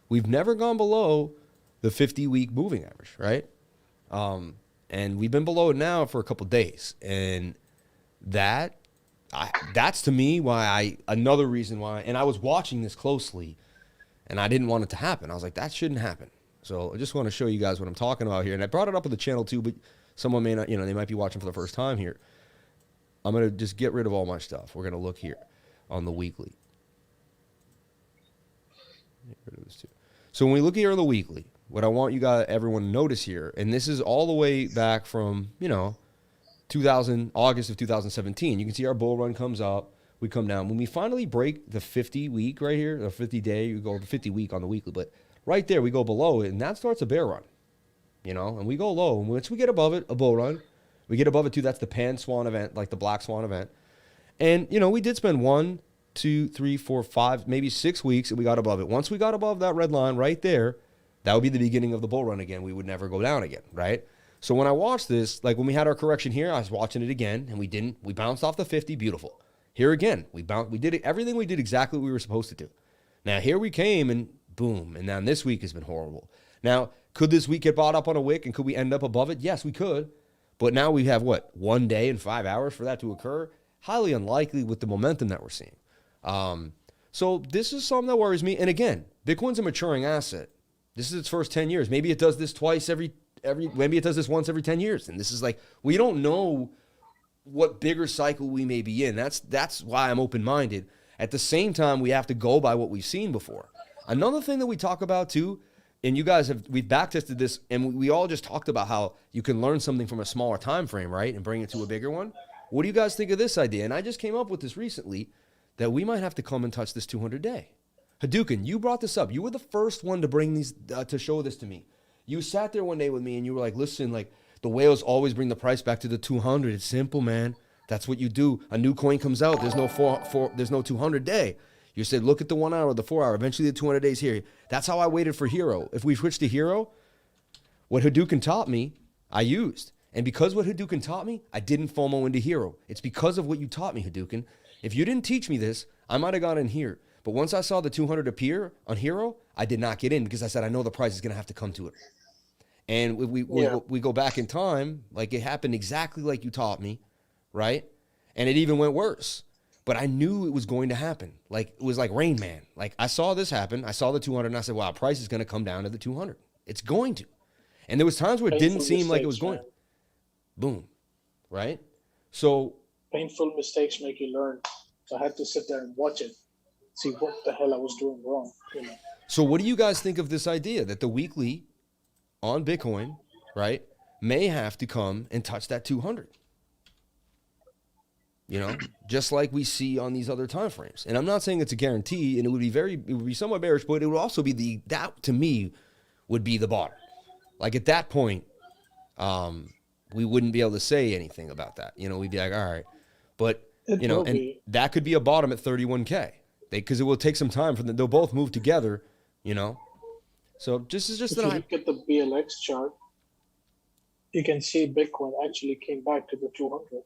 we've never gone below the 50-week moving average, right? And we've been below it now for a couple of days. And that's to me another reason why, and I was watching this closely, And I didn't want it to happen. I was like, that shouldn't happen. So I just want to show you guys what I'm talking about here. And I brought it up on the channel too, but someone may not, they might be watching for the first time here. I'm going to just get rid of all my stuff. We're going to look here on the weekly. Get rid of this too. So when we look here on the weekly, what I want you guys, everyone to notice here, and this is all the way back from, August of 2017. You can see our bull run comes up, we come down. When we finally break the 50 week right here, the 50 day, we go the 50 week on the weekly, but right there we go below it, and that starts a bear run, and we go low. And once we get above it, a bull run, we get above it too. That's the pan swan event, like the black swan event. And, we did spend 1, 2, 3, 4, 5, maybe 6 weeks, and we got above it. Once we got above that red line right there, that would be the beginning of the bull run again. We would never go down again, right? So when I watched this, like when we had our correction here, I was watching it again, and we didn't. We bounced off the 50, beautiful. Here again, we did it, everything we did exactly what we were supposed to do. Now here we came, and boom, and then this week has been horrible. Now, could this week get bought up on a wick, and could we end up above it? Yes, we could. But now we have, 1 day and 5 hours for that to occur? Highly unlikely with the momentum that we're seeing. So this is something that worries me. And again, Bitcoin's a maturing asset. This is its first 10 years. Maybe it does this twice maybe it does this once every 10 years. And this is we don't know what bigger cycle we may be in. That's why I'm open-minded. At the same time, we have to go by what we've seen before. Another thing that we talk about too, and we've back-tested this, and we all just talked about how you can learn something from a smaller time frame, right? And bring it to a bigger one. What do you guys think of this idea? And I just came up with this recently, that we might have to come and touch this 200-day. Hadouken, you brought this up. You were the first one to bring these, to show this to me. You sat there one day with me and you were like, listen, the whales always bring the price back to the 200. It's simple, man. That's what you do. A new coin comes out. There's no there's no 200-day. You said, look at the 1 hour, the 4 hour. Eventually the 200 days here. That's how I waited for Hero. If we switched to Hero, what Hadouken taught me, I used. And because what Hadouken taught me, I didn't FOMO into Hero. It's because of what you taught me, Hadouken. If you didn't teach me this, I might have gone in here. But once I saw the 200 appear on Hero, I did not get in because I said, I know the price is going to have to come to it. And we go back in time, it happened exactly like you taught me, right? And it even went worse. But I knew it was going to happen. It was like Rain Man. I saw this happen. I saw the 200 and I said, wow, price is going to come down to the 200. It's going to. And there was times where it didn't seem like it was going. Boom. Right? So painful mistakes make you learn. So I had to sit there and watch it, see what the hell I was doing wrong. So what do you guys think of this idea that the weekly on Bitcoin, right, may have to come and touch that 200? Just like we see on these other time frames. And I'm not saying it's a guarantee, and it would be somewhat bearish, but it would also be that to me would be the bottom. At that point, we wouldn't be able to say anything about that. We'd be like, all right. But, that could be a bottom at 31K. Because it will take some time for them. They'll both move together, So this is just if you look at the BLX chart, you can see Bitcoin actually came back to the 200.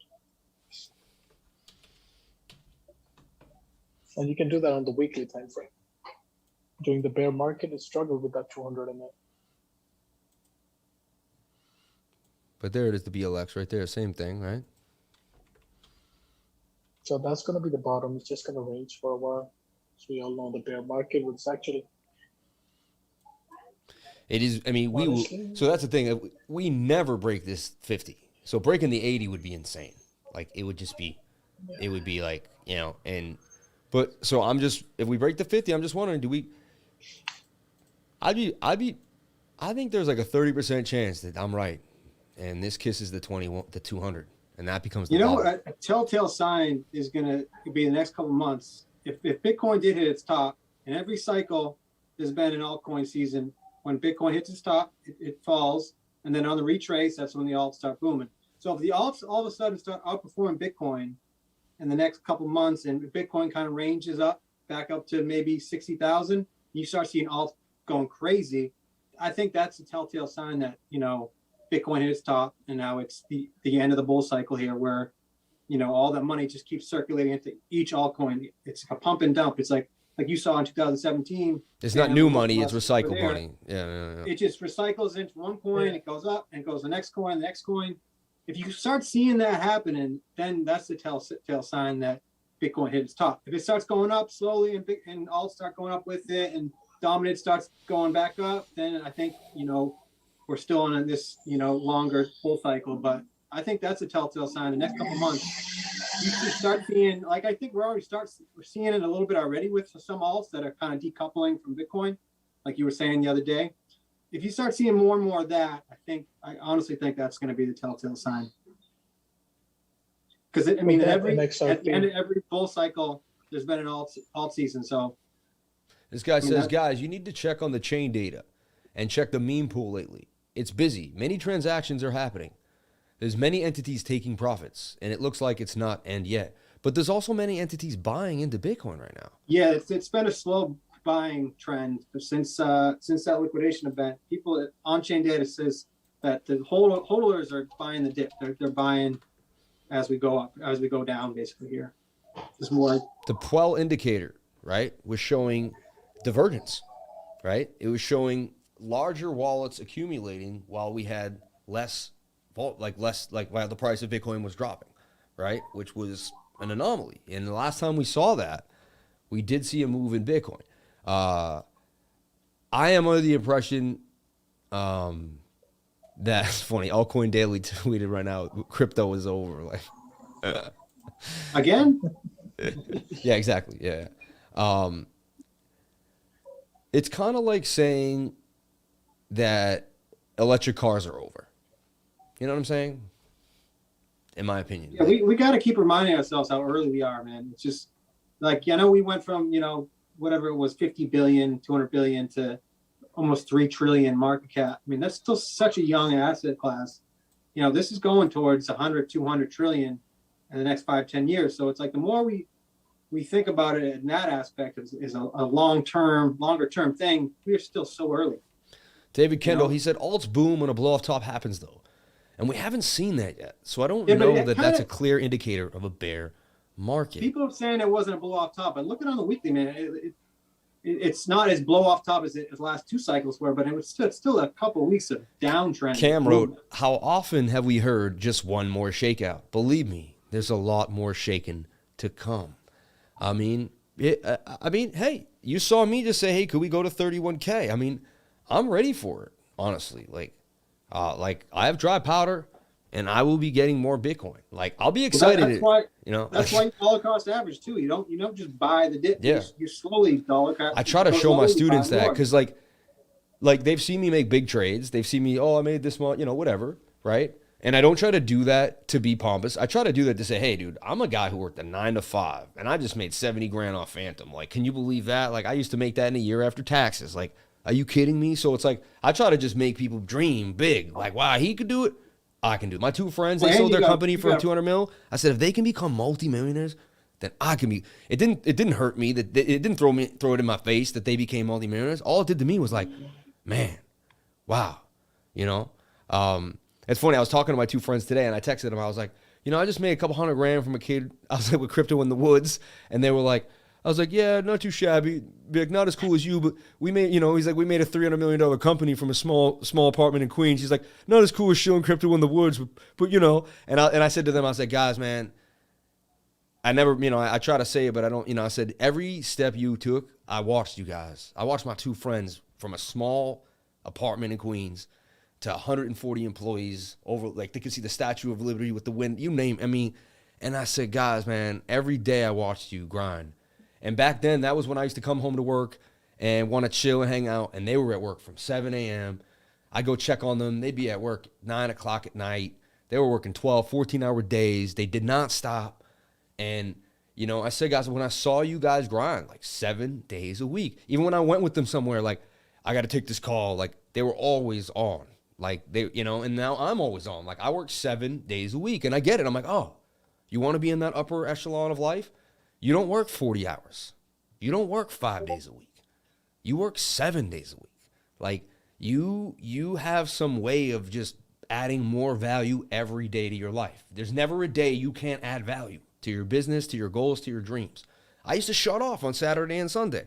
And you can do that on the weekly time frame. During the bear market, it struggled with that 200 in it. But there it is, the BLX right there. Same thing, right? So that's going to be the bottom. It's just going to range for a while. So we all know the bear market was actually. It is. I mean, so that's the thing. We never break this 50. So breaking the 80 would be insane. It would just be. It would be But so if we break the 50, I'm just wondering, do we? I think there's a 30% chance that I'm right, and this kisses the 200. And that becomes the bottom. A telltale sign is going to be the next couple of months. If Bitcoin did hit its top, and every cycle there's been an altcoin season, when Bitcoin hits its top, it falls. And then on the retrace, that's when the alts start booming. So if the alts all of a sudden start outperforming Bitcoin in the next couple of months, and Bitcoin kind of ranges up back up to maybe 60,000, you start seeing alts going crazy. I think that's a telltale sign that, Bitcoin hit its top, and now it's the end of the bull cycle here, where all that money just keeps circulating into each altcoin. It's a pump and dump. It's like you saw in 2017. It's not new money; it's recycled money. Yeah. It just recycles into one coin. It goes up and goes the next coin, the next coin. If you start seeing that happening, then that's the telltale sign that Bitcoin hit its top. If it starts going up slowly and alts start going up with it, and dominance starts going back up, then I think, we're still on this, longer bull cycle. But I think that's a telltale sign. The next couple months, you should start seeing, like, I think we're seeing it a little bit already with some alts that are kind of decoupling from Bitcoin, like you were saying the other day. If you start seeing more and more of that, I honestly think that's going to be the telltale sign. Because at the end of every bull cycle, there's been an alt season. So this guy says, guys, you need to check on the chain data and check the meme pool lately. It's busy. Many transactions are happening. There's many entities taking profits, and it looks like it's not end yet. But there's also many entities buying into Bitcoin right now. Yeah, it's been a slow buying trend since that liquidation event. People on-chain data says that the holders are buying the dip. They're buying as we go up, as we go down, basically here. There's more. The Puel indicator, right, was showing divergence, right? It was showing larger wallets accumulating while we had less while the price of Bitcoin was dropping, right? Which was an anomaly. And the last time we saw that, we did see a move in Bitcoin. I am under the impression that's funny. Altcoin Daily tweeted right now, crypto is over. Like again? Yeah, exactly. Yeah. It's kind of like saying that electric cars are over. You know what I'm saying? In my opinion. Yeah, we got to keep reminding ourselves how early we are, man. It's just like, we went from, whatever it was, 50 billion, 200 billion to almost 3 trillion market cap. I mean, that's still such a young asset class. This is going towards 100, 200 trillion in the next 5-10 years. So it's like the more we think about it in that aspect is a longer term thing. We are still so early. David Kendall, he said, alts boom when a blow off top happens, though. And we haven't seen that yet. So I don't know that that's a clear indicator of a bear market. People are saying it wasn't a blow off top, but look at it on the weekly, man. It's not as blow off top as the last 2 cycles were, but it was still a couple of weeks of downtrend. Cam wrote, how often have we heard just one more shakeout? Believe me, there's a lot more shaking to come. I mean, hey, you saw me just say, hey, could we go to 31K? I mean, I'm ready for it, honestly. Like I have dry powder, and I will be getting more Bitcoin. Like, I'll be excited. That's why you dollar cost average too. You don't just buy the dip. Yeah. You slowly dollar cost. I try to show my students that because like they've seen me make big trades. They've seen me, I made this much, whatever, right? And I don't try to do that to be pompous. I try to do that to say, hey, dude, I'm a guy who worked a 9 to 5, and I just made 70 grand off Phantom. Like, can you believe that? Like, I used to make that in a year after taxes. Like, are you kidding me? So it's like, I try to just make people dream big. Like, wow, he could do it. I can do it. My 2 friends, they sold their company for 200 mil. I said, if they can become multimillionaires, then I can be. It didn't hurt me. It didn't throw it in my face that they became multimillionaires. All it did to me was like, man, wow, It's funny. I was talking to my 2 friends today, and I texted them. I was like, I just made a couple $100 grand from a kid. I was like, with crypto in the woods, and they were like, I was like, yeah, not too shabby, big, not as cool as you, but we made, he's like, we made a $300 million company from a small apartment in Queens. He's like, not as cool as showing crypto in the woods, but and I said to them, I said, guys, man, I never, I try to say it, but I don't, I said, every step you took, I watched you guys. I watched my 2 friends from a small apartment in Queens to 140 employees over, like, they could see the Statue of Liberty with the wind, you name it. And I said, guys, man, every day I watched you grind. And back then, that was when I used to come home to work and want to chill and hang out. And they were at work from 7 a.m. I'd go check on them. They'd be at work 9 o'clock at night. They were working 12, 14-hour days. They did not stop. And, I said, guys, when I saw you guys grind, like 7 days a week, even when I went with them somewhere, like, I got to take this call, like, they were always on. Like, they, and now I'm always on. Like, I work 7 days a week, and I get it. I'm like, oh, you want to be in that upper echelon of life? You don't work 40 hours. You don't work 5 days a week. You work 7 days a week. Like, you have some way of just adding more value every day to your life. There's never a day you can't add value to your business, to your goals, to your dreams. I used to shut off on Saturday and Sunday.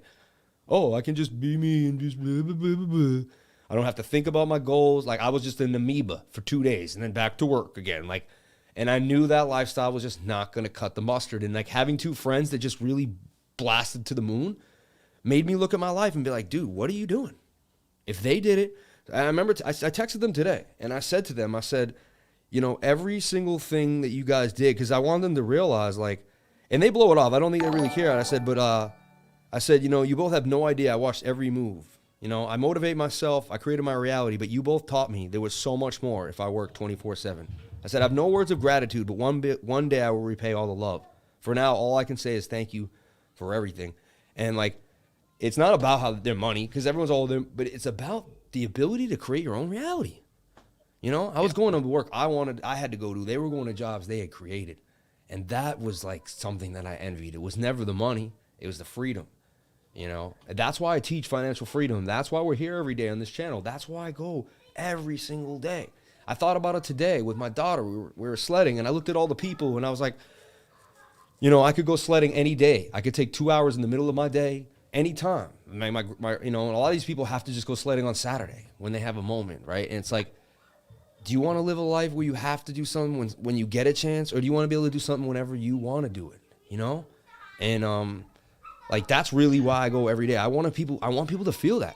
Oh, I can just be me and just blah, blah, blah, blah, blah. I don't have to think about my goals. Like, I was just an amoeba for 2 days and then back to work again. Like, and I knew that lifestyle was just not going to cut the mustard. And like having 2 friends that just really blasted to the moon made me look at my life and be like, dude, what are you doing? If they did it, I remember I texted them today and I said to them, I said, you know, every single thing that you guys did, because I want them to realize, like, and they blow it off. I don't think they really care. And I said, but I said, you know, you both have no idea. I watched every move. You know, I motivate myself. I created my reality, but you both taught me there was so much more if I worked 24/7. I said, I have no words of gratitude, but one day I will repay all the love. For now, all I can say is thank you for everything. And like, it's not about how their money, because everyone's all them, but it's about the ability to create your own reality. You know, I was going to work I had to go to. They were going to jobs they had created. And that was like something that I envied. It was never the money. It was the freedom. You know, and that's why I teach financial freedom. That's why we're here every day on this channel. That's why I go every single day. I thought about it today with my daughter. We were sledding, and I looked at all the people, and I was like, you know, I could go sledding any day. I could take 2 hours in the middle of my day, anytime. My you know, and a lot of these people have to just go sledding on Saturday when they have a moment, right? And it's like, do you want to live a life where you have to do something when you get a chance, or do you want to be able to do something whenever you want to do it? You know, and like, that's really why I go every day. I want people to feel that.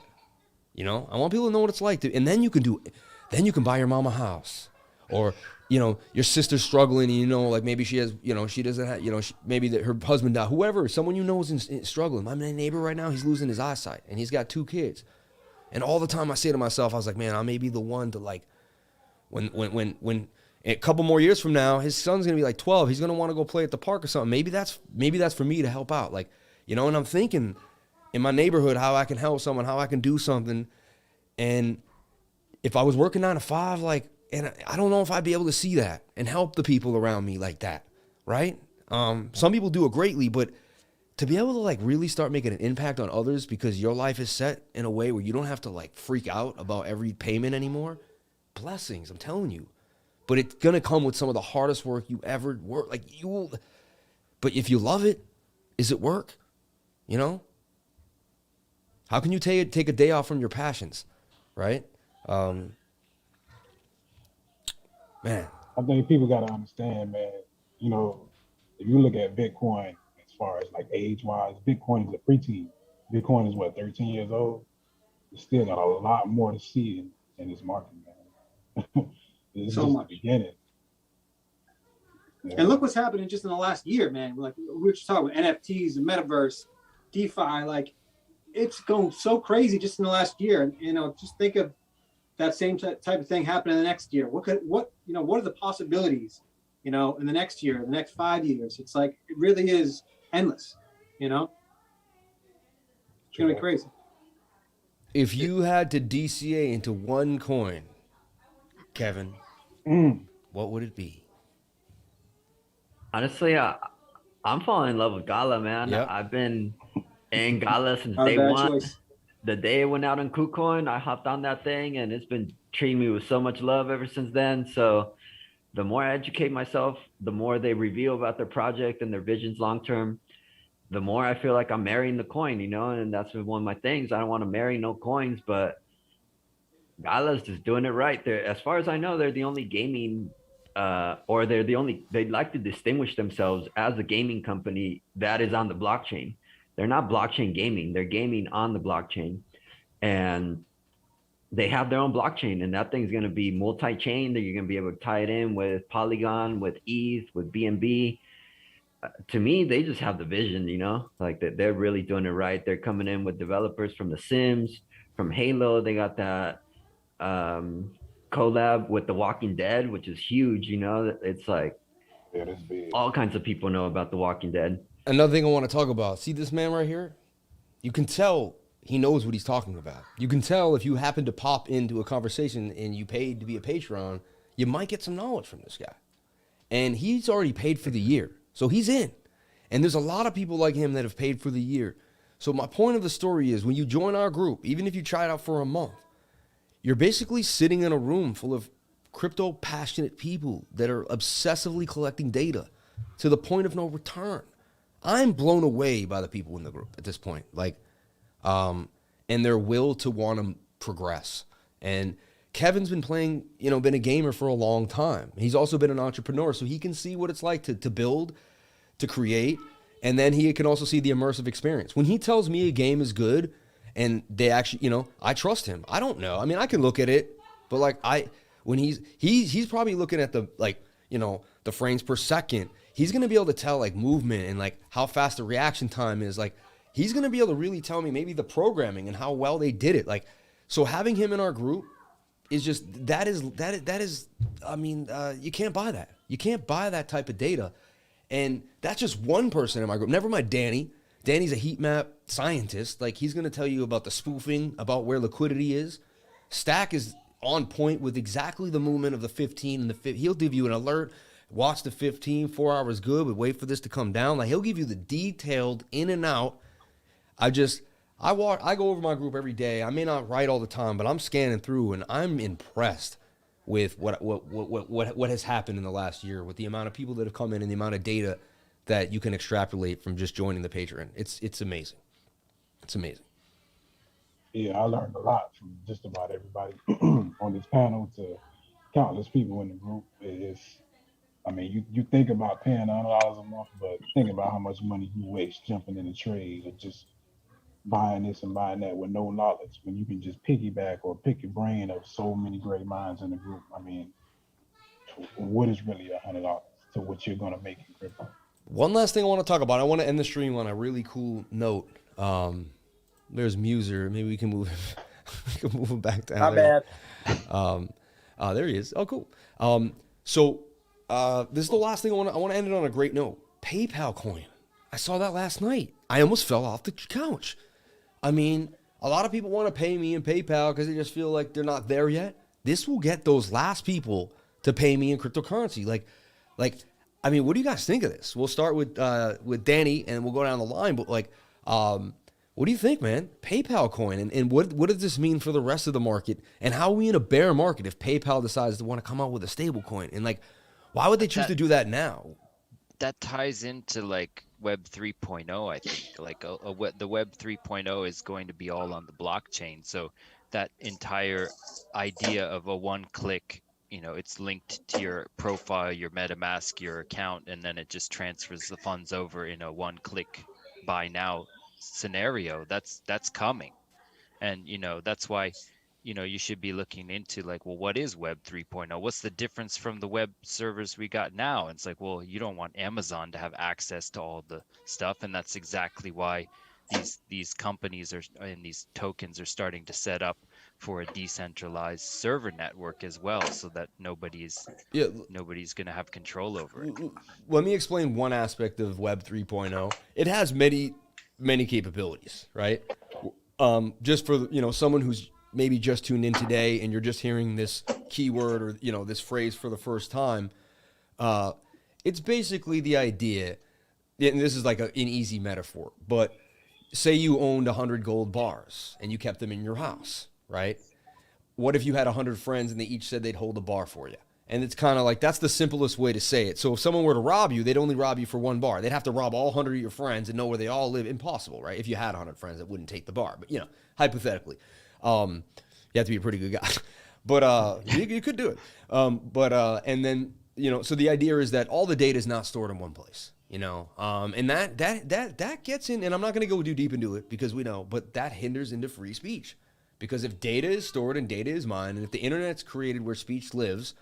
You know, I want people to know what it's like to, and then you can buy your mom a house, or, you know, your sister's struggling, and, you know, like maybe she has, you know, she doesn't have, you know, maybe her husband died, whoever, someone you know is struggling. My neighbor right now, he's losing his eyesight, and he's got 2 kids. And all the time I say to myself, I was like, man, I may be the one to, like, when a couple more years from now, his son's gonna be like 12, he's gonna want to go play at the park or something. Maybe that's for me to help out. Like, you know, and I'm thinking in my neighborhood how I can help someone, how I can do something. And if I was working 9 to 5, like, and I don't know if I'd be able to see that and help the people around me like that, right? Some people do it greatly, but to be able to, like, really start making an impact on others because your life is set in a way where you don't have to, like, freak out about every payment anymore, blessings, I'm telling you. But it's gonna come with some of the hardest work you ever work. Like, you will, but if you love it, is it work? You know? How can you take a day off from your passions, right? Man. I think people got to understand, man, you know, if you look at Bitcoin as far as like age-wise, Bitcoin is a preteen. Bitcoin is what, 13 years old? It's still got a lot more to see in this market, man. It's So just much. the beginning. Yeah. And look what's happening just in the last year, man. Like, we were just talking about NFTs and metaverse, DeFi. Like, it's going so crazy just in the last year. And, you know, just think of that same type of thing happening the next year. What are the possibilities, you know, in the next year, the next 5 years? It's like, it really is endless, you know? It's gonna be crazy. If you had to DCA into one coin, Kevin, what would it be? Honestly, I'm falling in love with Gala, man. Yep. I've been in Gala since Not a day bad one. choice. The day it went out on KuCoin, I hopped on that thing, and it's been treating me with so much love ever since then. So the more I educate myself, the more they reveal about their project and their visions long term, the more I feel like I'm marrying the coin, you know, and that's one of my things. I don't want to marry no coins, but Gala's just doing it right. They're, as far as I know, they're the only gaming or they'd like to distinguish themselves as a gaming company that is on the blockchain. They're not blockchain gaming, they're gaming on the blockchain. And they have their own blockchain, and that thing's going to be multi-chain, that you're going to be able to tie it in with Polygon, with ETH, with BNB. To me, they just have the vision, you know, like that they're really doing it right. They're coming in with developers from The Sims, from Halo. They got that collab with The Walking Dead, which is huge, you know. It's like that's big. all kinds of people know about The Walking Dead. Another thing I want to talk about, see this man right here? You can tell he knows what he's talking about. You can tell if you happen to pop into a conversation and you paid to be a Patreon, you might get some knowledge from this guy. And he's already paid for the year, so he's in. And there's a lot of people like him that have paid for the year. So my point of the story is, when you join our group, even if you try it out for a month, you're basically sitting in a room full of crypto passionate people that are obsessively collecting data to the point of no return. I'm blown away by the people in the group at this point, like, and their will to want to progress. And Kevin's been playing, you know, been a gamer for a long time. He's also been an entrepreneur, so he can see what it's like to build, to create, And then he can also see the immersive experience. When he tells me a game is good and they actually, you know, I trust him. I don't know. I mean, I can look at it, but like when he's probably looking at the, like, you know, the frames per second. He's going to be able to tell like movement and like how fast the reaction time is. Like he's going to be able to really tell me maybe the programming and how well they did it. Like, so having him in our group is just, that is, I mean, you can't buy that. You can't buy that type of data. And that's just one person in my group. Never mind Danny. Danny's a heat map scientist. Like he's going to tell you about the spoofing, about where liquidity is. Stack is on point with exactly the movement of the 15 and the 50. He'll give you an alert. Watch the 15, 4 hours good, but wait for this to come down. Like he'll give you the detailed in and out. I go over my group every day. I may not write all the time, but I'm scanning through and I'm impressed with what has happened in the last year, with the amount of people that have come in and the amount of data that you can extrapolate from just joining the Patreon. It's amazing. It's amazing. Yeah, I learned a lot from just about everybody on this panel to countless people in the group. I mean, you think about paying $100 a month, but think about how much money you waste jumping in a trade or just buying this and buying that with no knowledge, when you can just piggyback or pick your brain of so many great minds in the group. I mean, what is really $100 to what you're going to make in crypto? One last thing I want to talk about. I want to end the stream on a really cool note. There's Muser. Maybe we can move him back to Not bad. There he is. Oh, cool. So this is the last thing I want to end it on a great note. PayPal coin. I saw that last night. I almost fell off the couch. I mean, a lot of people want to pay me in PayPal because they just feel like they're not there yet. This will get those last people to pay me in cryptocurrency. Like, I mean, what do you guys think of this? We'll start with Danny and we'll go down the line. But like, what do you think, man? PayPal coin and what does this mean for the rest of the market? And how are we in a bear market if PayPal decides to want to come out with a stable coin? And like, why would they choose to do that now? That ties into like Web 3.0, I think. Like the Web 3.0 is going to be all on the blockchain. So that entire idea of a one-click, you know, it's linked to your profile, your MetaMask, your account, and then it just transfers the funds over in a one-click buy now scenario. That's coming. And, you know, that's why, you know, you should be looking into like, well, what is Web 3.0? What's the difference from the web servers we got now? And it's like, well, you don't want Amazon to have access to all the stuff. And that's exactly why these companies are, and these tokens are starting to set up for a decentralized server network as well, so that nobody's going to have control over it. Let me explain one aspect of Web 3.0. It has many capabilities, right? Just for, you know, someone who's maybe just tuned in today and you're just hearing this keyword or, you know, this phrase for the first time, it's basically the idea, and this is like an easy metaphor, but say you owned 100 gold bars and you kept them in your house, right? What if you had 100 friends and they each said they'd hold a bar for you? And it's kind of like, that's the simplest way to say it. So if someone were to rob you, they'd only rob you for one bar. They'd have to rob all 100 of your friends and know where they all live. Impossible, right? If you had 100 friends that wouldn't take the bar. But, you know, hypothetically, you have to be a pretty good guy. But you could do it. And then, you know, so the idea is that all the data is not stored in one place, you know, and that gets in, and I'm not going to go too deep into it because we know, but that hinders into free speech. Because if data is stored and data is mined, and if the internet's created where speech lives,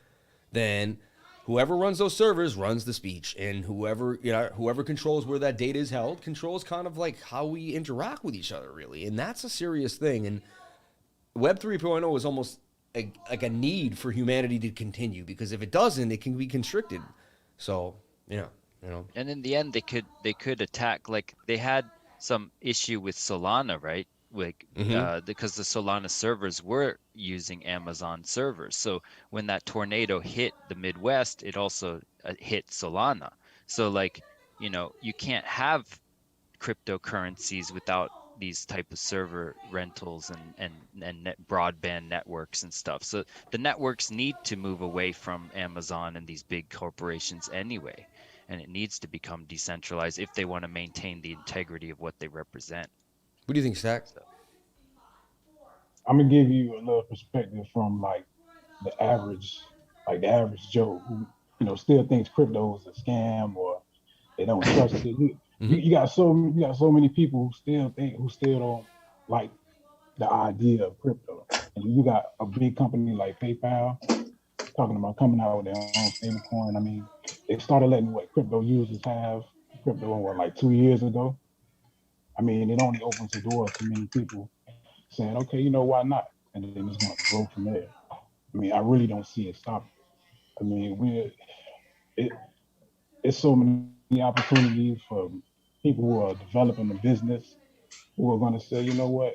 then whoever runs those servers runs the speech, and whoever controls where that data is held controls kind of like how we interact with each other, really. And that's a serious thing. And Web 3.0 is almost like a need for humanity to continue, because if it doesn't, it can be constricted. So, you know. And in the end, they could attack, like they had some issue with Solana, right? Like because the Solana servers were using Amazon servers. So when that tornado hit the Midwest, it also hit Solana. So like, you know, you can't have cryptocurrencies without these type of server rentals and broadband networks and stuff. So the networks need to move away from Amazon and these big corporations anyway. And it needs to become decentralized if they want to maintain the integrity of what they represent. What do you think, Stack? I'm gonna give you a little perspective from like the average Joe who, you know, still thinks crypto is a scam or they don't trust it. You got so many people who still don't like the idea of crypto. And you got a big company like PayPal talking about coming out with their own stablecoin. I mean, they started letting what crypto users have crypto like 2 years ago. I mean, it only opens the door to many people saying, okay, why not? And then it's going to grow from there. I mean, I really don't see it stopping. I mean, it's so many opportunities for people who are developing a business who are going to say, you know what,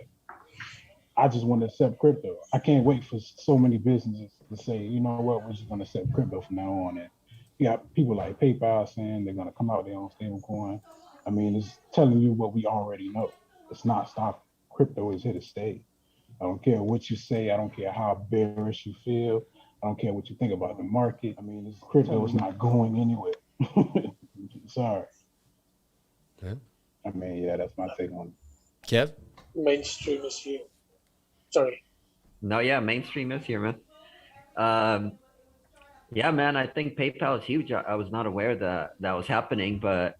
I just want to accept crypto. I can't wait for so many businesses to say, you know what, we're just going to accept crypto from now on. And you got people like PayPal saying they're going to come out with their own stablecoin. I mean, it's telling you what we already know. It's not stopping. Crypto is here to stay. I don't care what you say. I don't care how bearish you feel. I don't care what you think about the market. I mean, crypto is not going anywhere. Sorry. Okay. I mean, yeah, that's my take on it. Kev? Mainstream is here. Sorry. No, yeah, mainstream is here, man. Yeah, man, I think PayPal is huge. I was not aware that was happening, but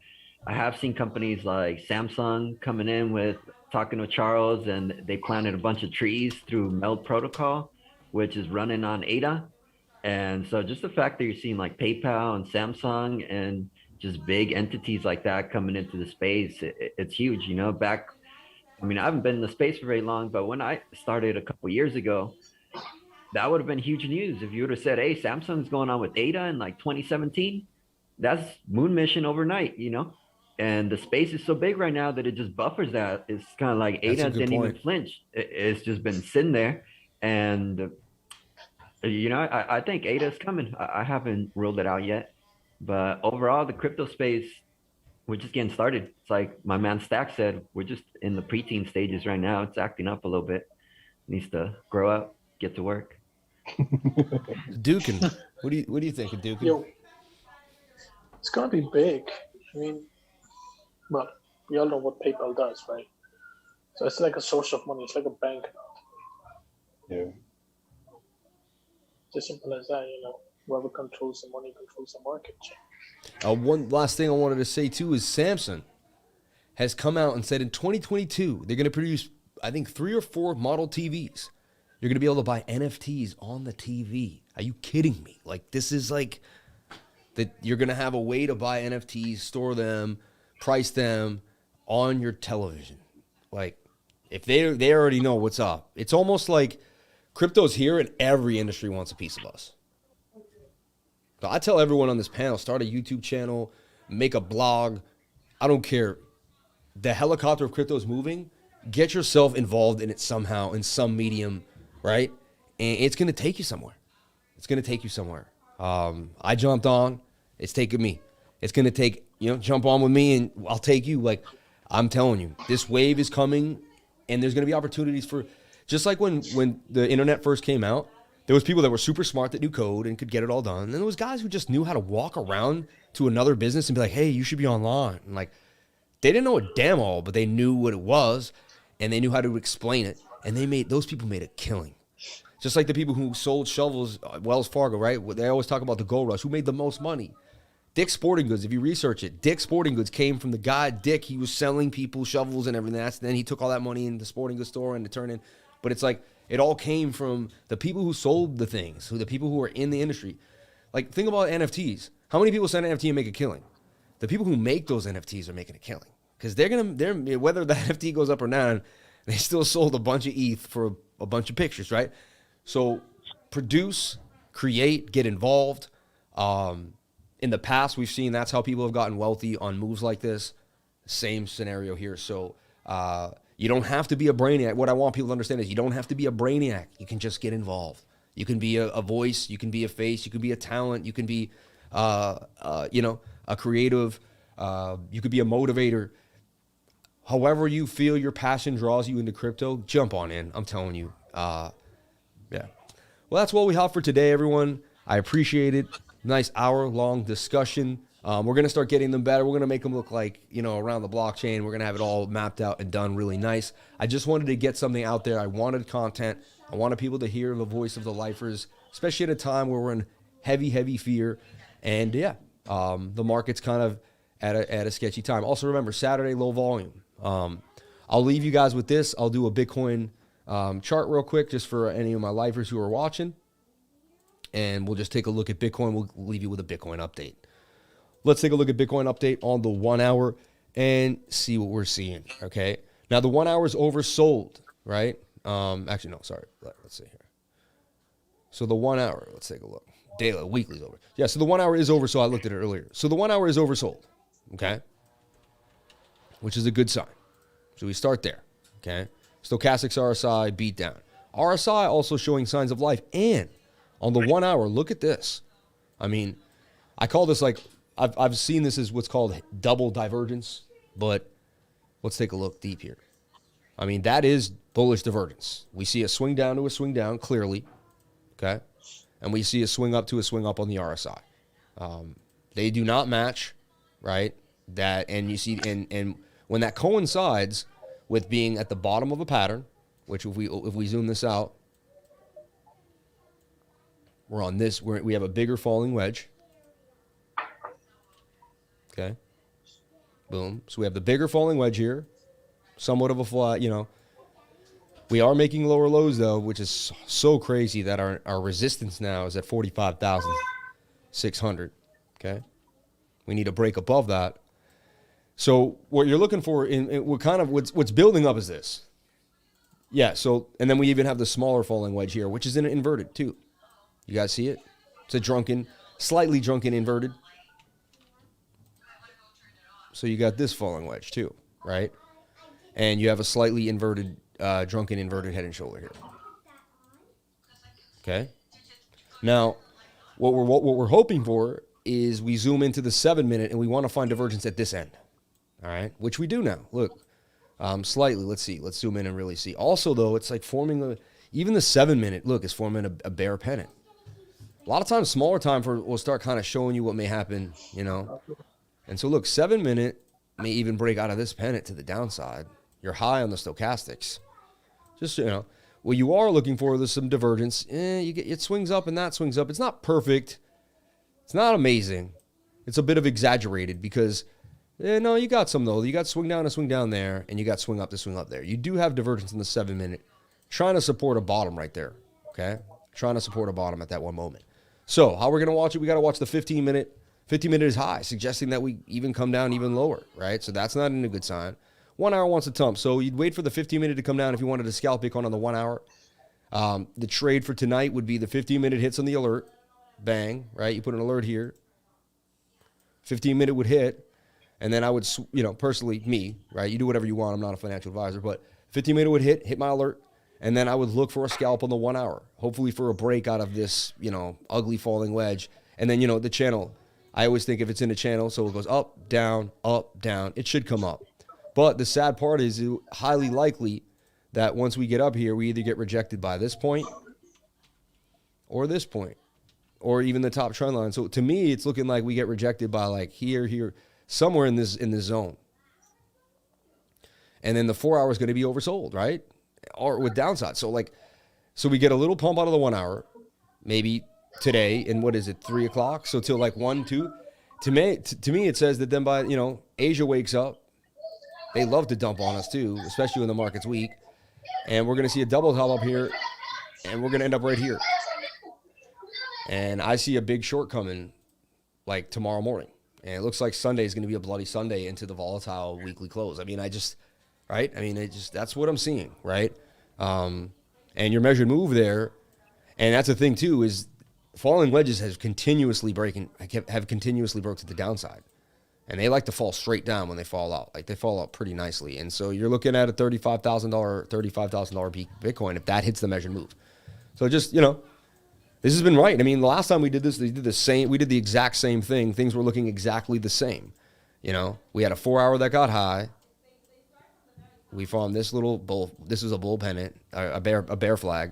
I have seen companies like Samsung coming in with talking with Charles, and they planted a bunch of trees through MELD protocol, which is running on ADA. And so just the fact that you're seeing like PayPal and Samsung and just big entities like that coming into the space, it's huge, I mean, I haven't been in the space for very long, but when I started a couple years ago, that would have been huge news. If you would have said, hey, Samsung's going on with ADA in like 2017, that's moon mission overnight, And the space is so big right now that it just buffers that. It's kind of like ADA didn't even flinch. It's just been sitting there. And, I think ADA is coming. I haven't ruled it out yet. But overall, the crypto space, we're just getting started. It's like my man Stack said, we're just in the preteen stages right now. It's acting up a little bit. It needs to grow up, get to work. Dukin, what do you think of Dukin? Yo, it's gonna be big. I mean, well, we all know what PayPal does, right? So it's like a source of money. It's like a bank account. Yeah. It's as simple as that, Whoever controls the money controls the market. One last thing I wanted to say too is Samsung has come out and said in 2022 they're going to produce, I think, 3 or 4 model TVs. You're going to be able to buy NFTs on the TV. Are you kidding me? Like, this is like that you're going to have a way to buy NFTs, store them, price them on your television. Like, if they already know what's up. It's almost like crypto's here and every industry wants a piece of us. So I tell everyone on this panel, start a YouTube channel, make a blog. I don't care. The helicopter of crypto is moving. Get yourself involved in it somehow, in some medium, right? And it's going to take you somewhere. It's going to take you somewhere. I jumped on. It's taking me. It's going to take, jump on with me and I'll take you. Like, I'm telling you, this wave is coming and there's going to be opportunities for, just like when the internet first came out, there was people that were super smart that knew code and could get it all done. And there was guys who just knew how to walk around to another business and be like, hey, you should be online. And like, they didn't know a damn all, but they knew what it was and they knew how to explain it. And those people made a killing. Just like the people who sold shovels at Wells Fargo, right? They always talk about the gold rush. Who made the most money? Dick's Sporting Goods, if you research it, Dick's Sporting Goods came from the guy, Dick. He was selling people shovels and everything. Then he took all that money in the sporting goods store and to turn in. But it's like, it all came from the people who sold the things, the people who were in the industry. Like, think about NFTs. How many people sell an NFT and make a killing? The people who make those NFTs are making a killing. Because they're whether the NFT goes up or not, they still sold a bunch of ETH for a bunch of pictures, right? So produce, create, get involved. In the past, we've seen that's how people have gotten wealthy on moves like this. Same scenario here. So you don't have to be a brainiac. What I want people to understand is you don't have to be a brainiac. You can just get involved. You can be a voice. You can be a face. You can be a talent. You can be, a creative. You could be a motivator. However you feel your passion draws you into crypto, jump on in. I'm telling you. Yeah. Well, that's what we have for today, everyone. I appreciate it. Nice hour-long discussion. We're going to start getting them better. We're going to make them look like, around the blockchain. We're going to have it all mapped out and done really nice. I just wanted to get something out there. I wanted content. I wanted people to hear the voice of the lifers, especially at a time where we're in heavy, heavy fear. And, yeah, the market's kind of at a sketchy time. Also remember, Saturday, low volume. I'll leave you guys with this. I'll do a Bitcoin chart real quick just for any of my lifers who are watching. And we'll just take a look at Bitcoin. We'll leave you with a Bitcoin update. Let's take a look at Bitcoin update on the 1 hour and see what we're seeing, okay? Now, the 1 hour is oversold, right? Actually, no, sorry. Let's see here. So the 1 hour, let's take a look. Daily, weekly's over. Yeah, so the 1 hour is oversold. I looked at it earlier. So the 1 hour is oversold, okay? Which is a good sign. So we start there, okay? Stochastics RSI beat down. RSI also showing signs of life. And on the 1 hour, look at this. I mean, I call this like, I've seen this as what's called double divergence, but let's take a look deep here. I mean, that is bullish divergence. We see a swing down to a swing down clearly, okay? And we see a swing up to a swing up on the RSI. They do not match, right? That, and you see, and when that coincides with being at the bottom of a pattern, which if we zoom this out, we're on this, we have a bigger falling wedge. Okay. Boom. So we have the bigger falling wedge here. Somewhat of a flat, you know. We are making lower lows, though, which is so crazy that our resistance now is at 45,600. Okay. We need to break above that. So what you're looking for in what kind of what's building up is this. Yeah. So, and then we even have the smaller falling wedge here, which is inverted too. You guys see it? It's a slightly drunken inverted. So you got this falling wedge too, right? And you have a slightly inverted, drunken inverted head and shoulder here. Okay. Now, what we're hoping for is we zoom into the 7 minute and we want to find divergence at this end. All right, which we do now. Look, slightly. Let's see. Let's zoom in and really see. Also, though, it's like forming even the 7 minute. Look, is forming a bear pennant. A lot of times, smaller time will start kind of showing you what may happen, you know. And so, look, 7 minute may even break out of this pennant to the downside. You're high on the stochastics. Just, you know, what you are looking for is some divergence. It swings up and that swings up. It's not perfect. It's not amazing. It's a bit of exaggerated because, no, you got some, though. You got swing down to swing down there, and you got swing up to swing up there. You do have divergence in the 7 minute, trying to support a bottom right there, okay? Trying to support a bottom at that one moment. So how we're going to watch it, we got to watch the 15 minute. 50 minute is high, suggesting that we even come down even lower, right? So that's not a good sign. 1 hour wants to tump. So you'd wait for the 15 minute to come down if you wanted to scalp Bitcoin on the 1 hour. The trade for tonight would be the 15 minute hits on the alert. Bang, right? You put an alert here. 15 minute would hit. And then I would, you know, personally, me, right? You do whatever you want. I'm not a financial advisor. But 15 minute would hit my alert. And then I would look for a scalp on the 1 hour. Hopefully for a break out of this, you know, ugly falling wedge. And then, you know, the channel. I always think if it's in a channel, so it goes up, down, it should come up. But the sad part is it's highly likely that once we get up here, we either get rejected by this point or this point or even the top trend line. So to me, it's looking like we get rejected by like here, somewhere in this zone. And then the 4 hour is going to be oversold, right? Or with downside. So we get a little pump out of the 1 hour, maybe today, and what is it, 3 o'clock? So till like 1, 2. To me, it says that then by, you know, Asia wakes up. They love to dump on us too, especially when the market's weak. And we're going to see a double top up here, and we're going to end up right here. And I see a big short coming like tomorrow morning. And it looks like Sunday is going to be a bloody Sunday into the volatile weekly close. I mean, right? I mean, that's what I'm seeing, right? And your measured move there, and that's the thing too, is falling wedges have continuously broke to the downside. And they like to fall straight down when they fall out. Like they fall out pretty nicely. And so you're looking at a $35,000 peak Bitcoin if that hits the measured move. So just, you know, this has been right. I mean, the last time we did this, we did the exact same thing. Things were looking exactly the same. You know, we had a 4 hour that got high. We formed this little bull. This is a bull pennant, a bear flag.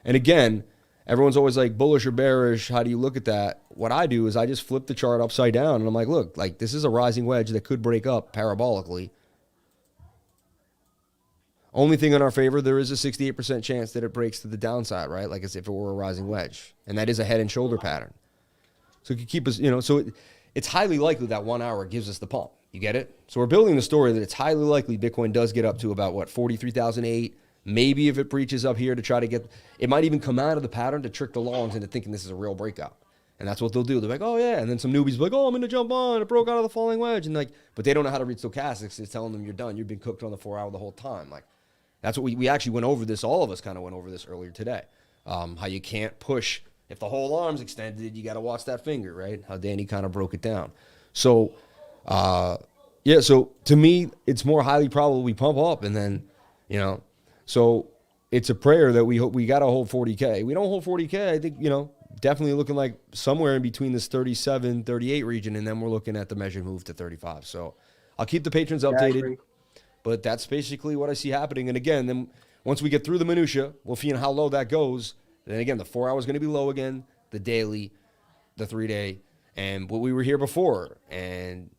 And again, everyone's always like bullish or bearish. How do you look at that? What I do is I just flip the chart upside down and I'm like, look, like this is a rising wedge that could break up parabolically. Only thing in our favor, there is a 68% chance that it breaks to the downside, right? Like as if it were a rising wedge. And that is a head and shoulder pattern. So it could keep us, you know, so it's highly likely that 1 hour gives us the pump. You get it? So we're building the story that it's highly likely Bitcoin does get up to about, what, 43,008. Maybe if it breaches up here to try to get, it might even come out of the pattern to trick the longs into thinking this is a real breakout. And that's what they'll do. They're like, oh yeah. And then some newbies be like, oh, I'm going to jump on. It broke out of the falling wedge. And like, but they don't know how to read stochastics. It's telling them you're done. You've been cooked on the 4 hour the whole time. Like, that's what we actually went over this. All of us kind of went over this earlier today. How you can't push. If the whole arm's extended, you got to watch that finger, right? How Danny kind of broke it down. So, yeah, so to me, it's more highly probable we pump up and then, you know, so it's a prayer that we hope we got to hold 40K. We don't hold 40K, I think, you know, definitely looking like somewhere in between this 37, 38 region, and then we're looking at the measured move to 35. So I'll keep the patrons updated, but that's basically what I see happening. And again, then once we get through the minutia, we'll see how low that goes. Then again, the 4 hour is going to be low again, the daily, the 3 day, and what we were here before. And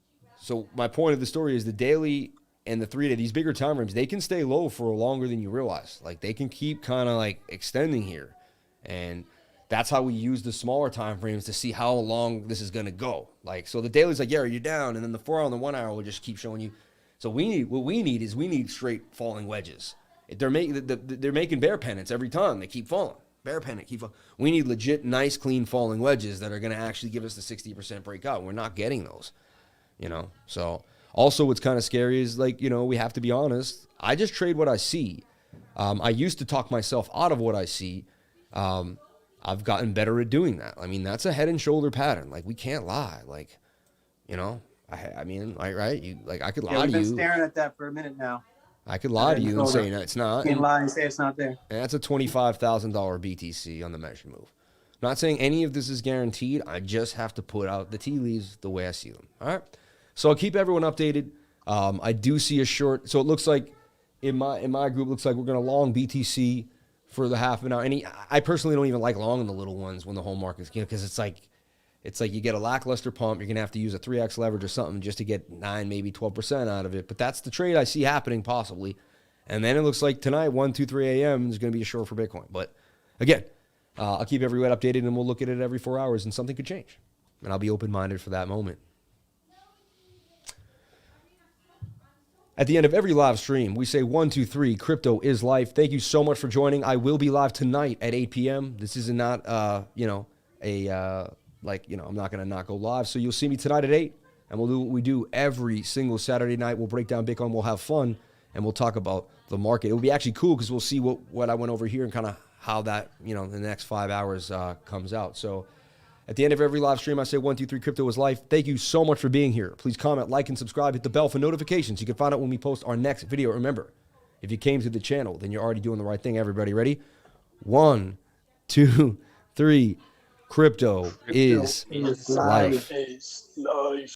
so my point of the story is the daily and the 3 day, these bigger time frames, they can stay low for longer than you realize. Like they can keep kind of like extending here. And that's how we use the smaller time frames to see how long this is going to go. Like, so the daily's like, yeah, you're down. And then the 4 hour and the 1 hour will just keep showing you. So what we need straight falling wedges. They're making bear pennants every time. They keep falling. Bear pennant, keep falling. We need legit, nice, clean falling wedges that are going to actually give us the 60% breakout. We're not getting those, you know? So also what's kind of scary is like, you know, we have to be honest. I just trade what I see. I used to talk myself out of what I see. I've gotten better at doing that. I mean, that's a head and shoulder pattern. Like we can't lie. Like, you know, I mean, right? You like I could lie to you. We've been staring at that for a minute now. I could lie to you and say no, it's not. You can lie and say it's not there. And that's a $25,000 BTC on the measure move. Not saying any of this is guaranteed. I just have to put out the tea leaves the way I see them. All right. So I'll keep everyone updated. I do see a short. So it looks like in my group, looks like we're going to long BTC for the half an hour. And I personally don't even like long in the little ones when the whole market's, you know, because it's like you get a lackluster pump. You're going to have to use a 3x leverage or something just to get 9, maybe 12% out of it. But that's the trade I see happening possibly. And then it looks like tonight, 1, 2, 3 a.m. is going to be a short for Bitcoin. But again, I'll keep everyone updated and we'll look at it every 4 hours and something could change. And I'll be open-minded for that moment. At the end of every live stream, we say 1, 2, 3, crypto is life. Thank you so much for joining. I will be live tonight at 8 p.m. This is not, I'm not going to not go live. So you'll see me tonight at 8, and we'll do what we do every single Saturday night. We'll break down Bitcoin. We'll have fun, and we'll talk about the market. It'll be actually cool because we'll see what I went over here and kind of how that, you know, the next 5 hours comes out. So at the end of every live stream, I say 1, 2, 3, crypto is life. Thank you so much for being here. Please comment, like, and subscribe. Hit the bell for notifications. You can find out when we post our next video. Remember, if you came to the channel, then you're already doing the right thing. Everybody ready? 1, 2, 3. Crypto is life.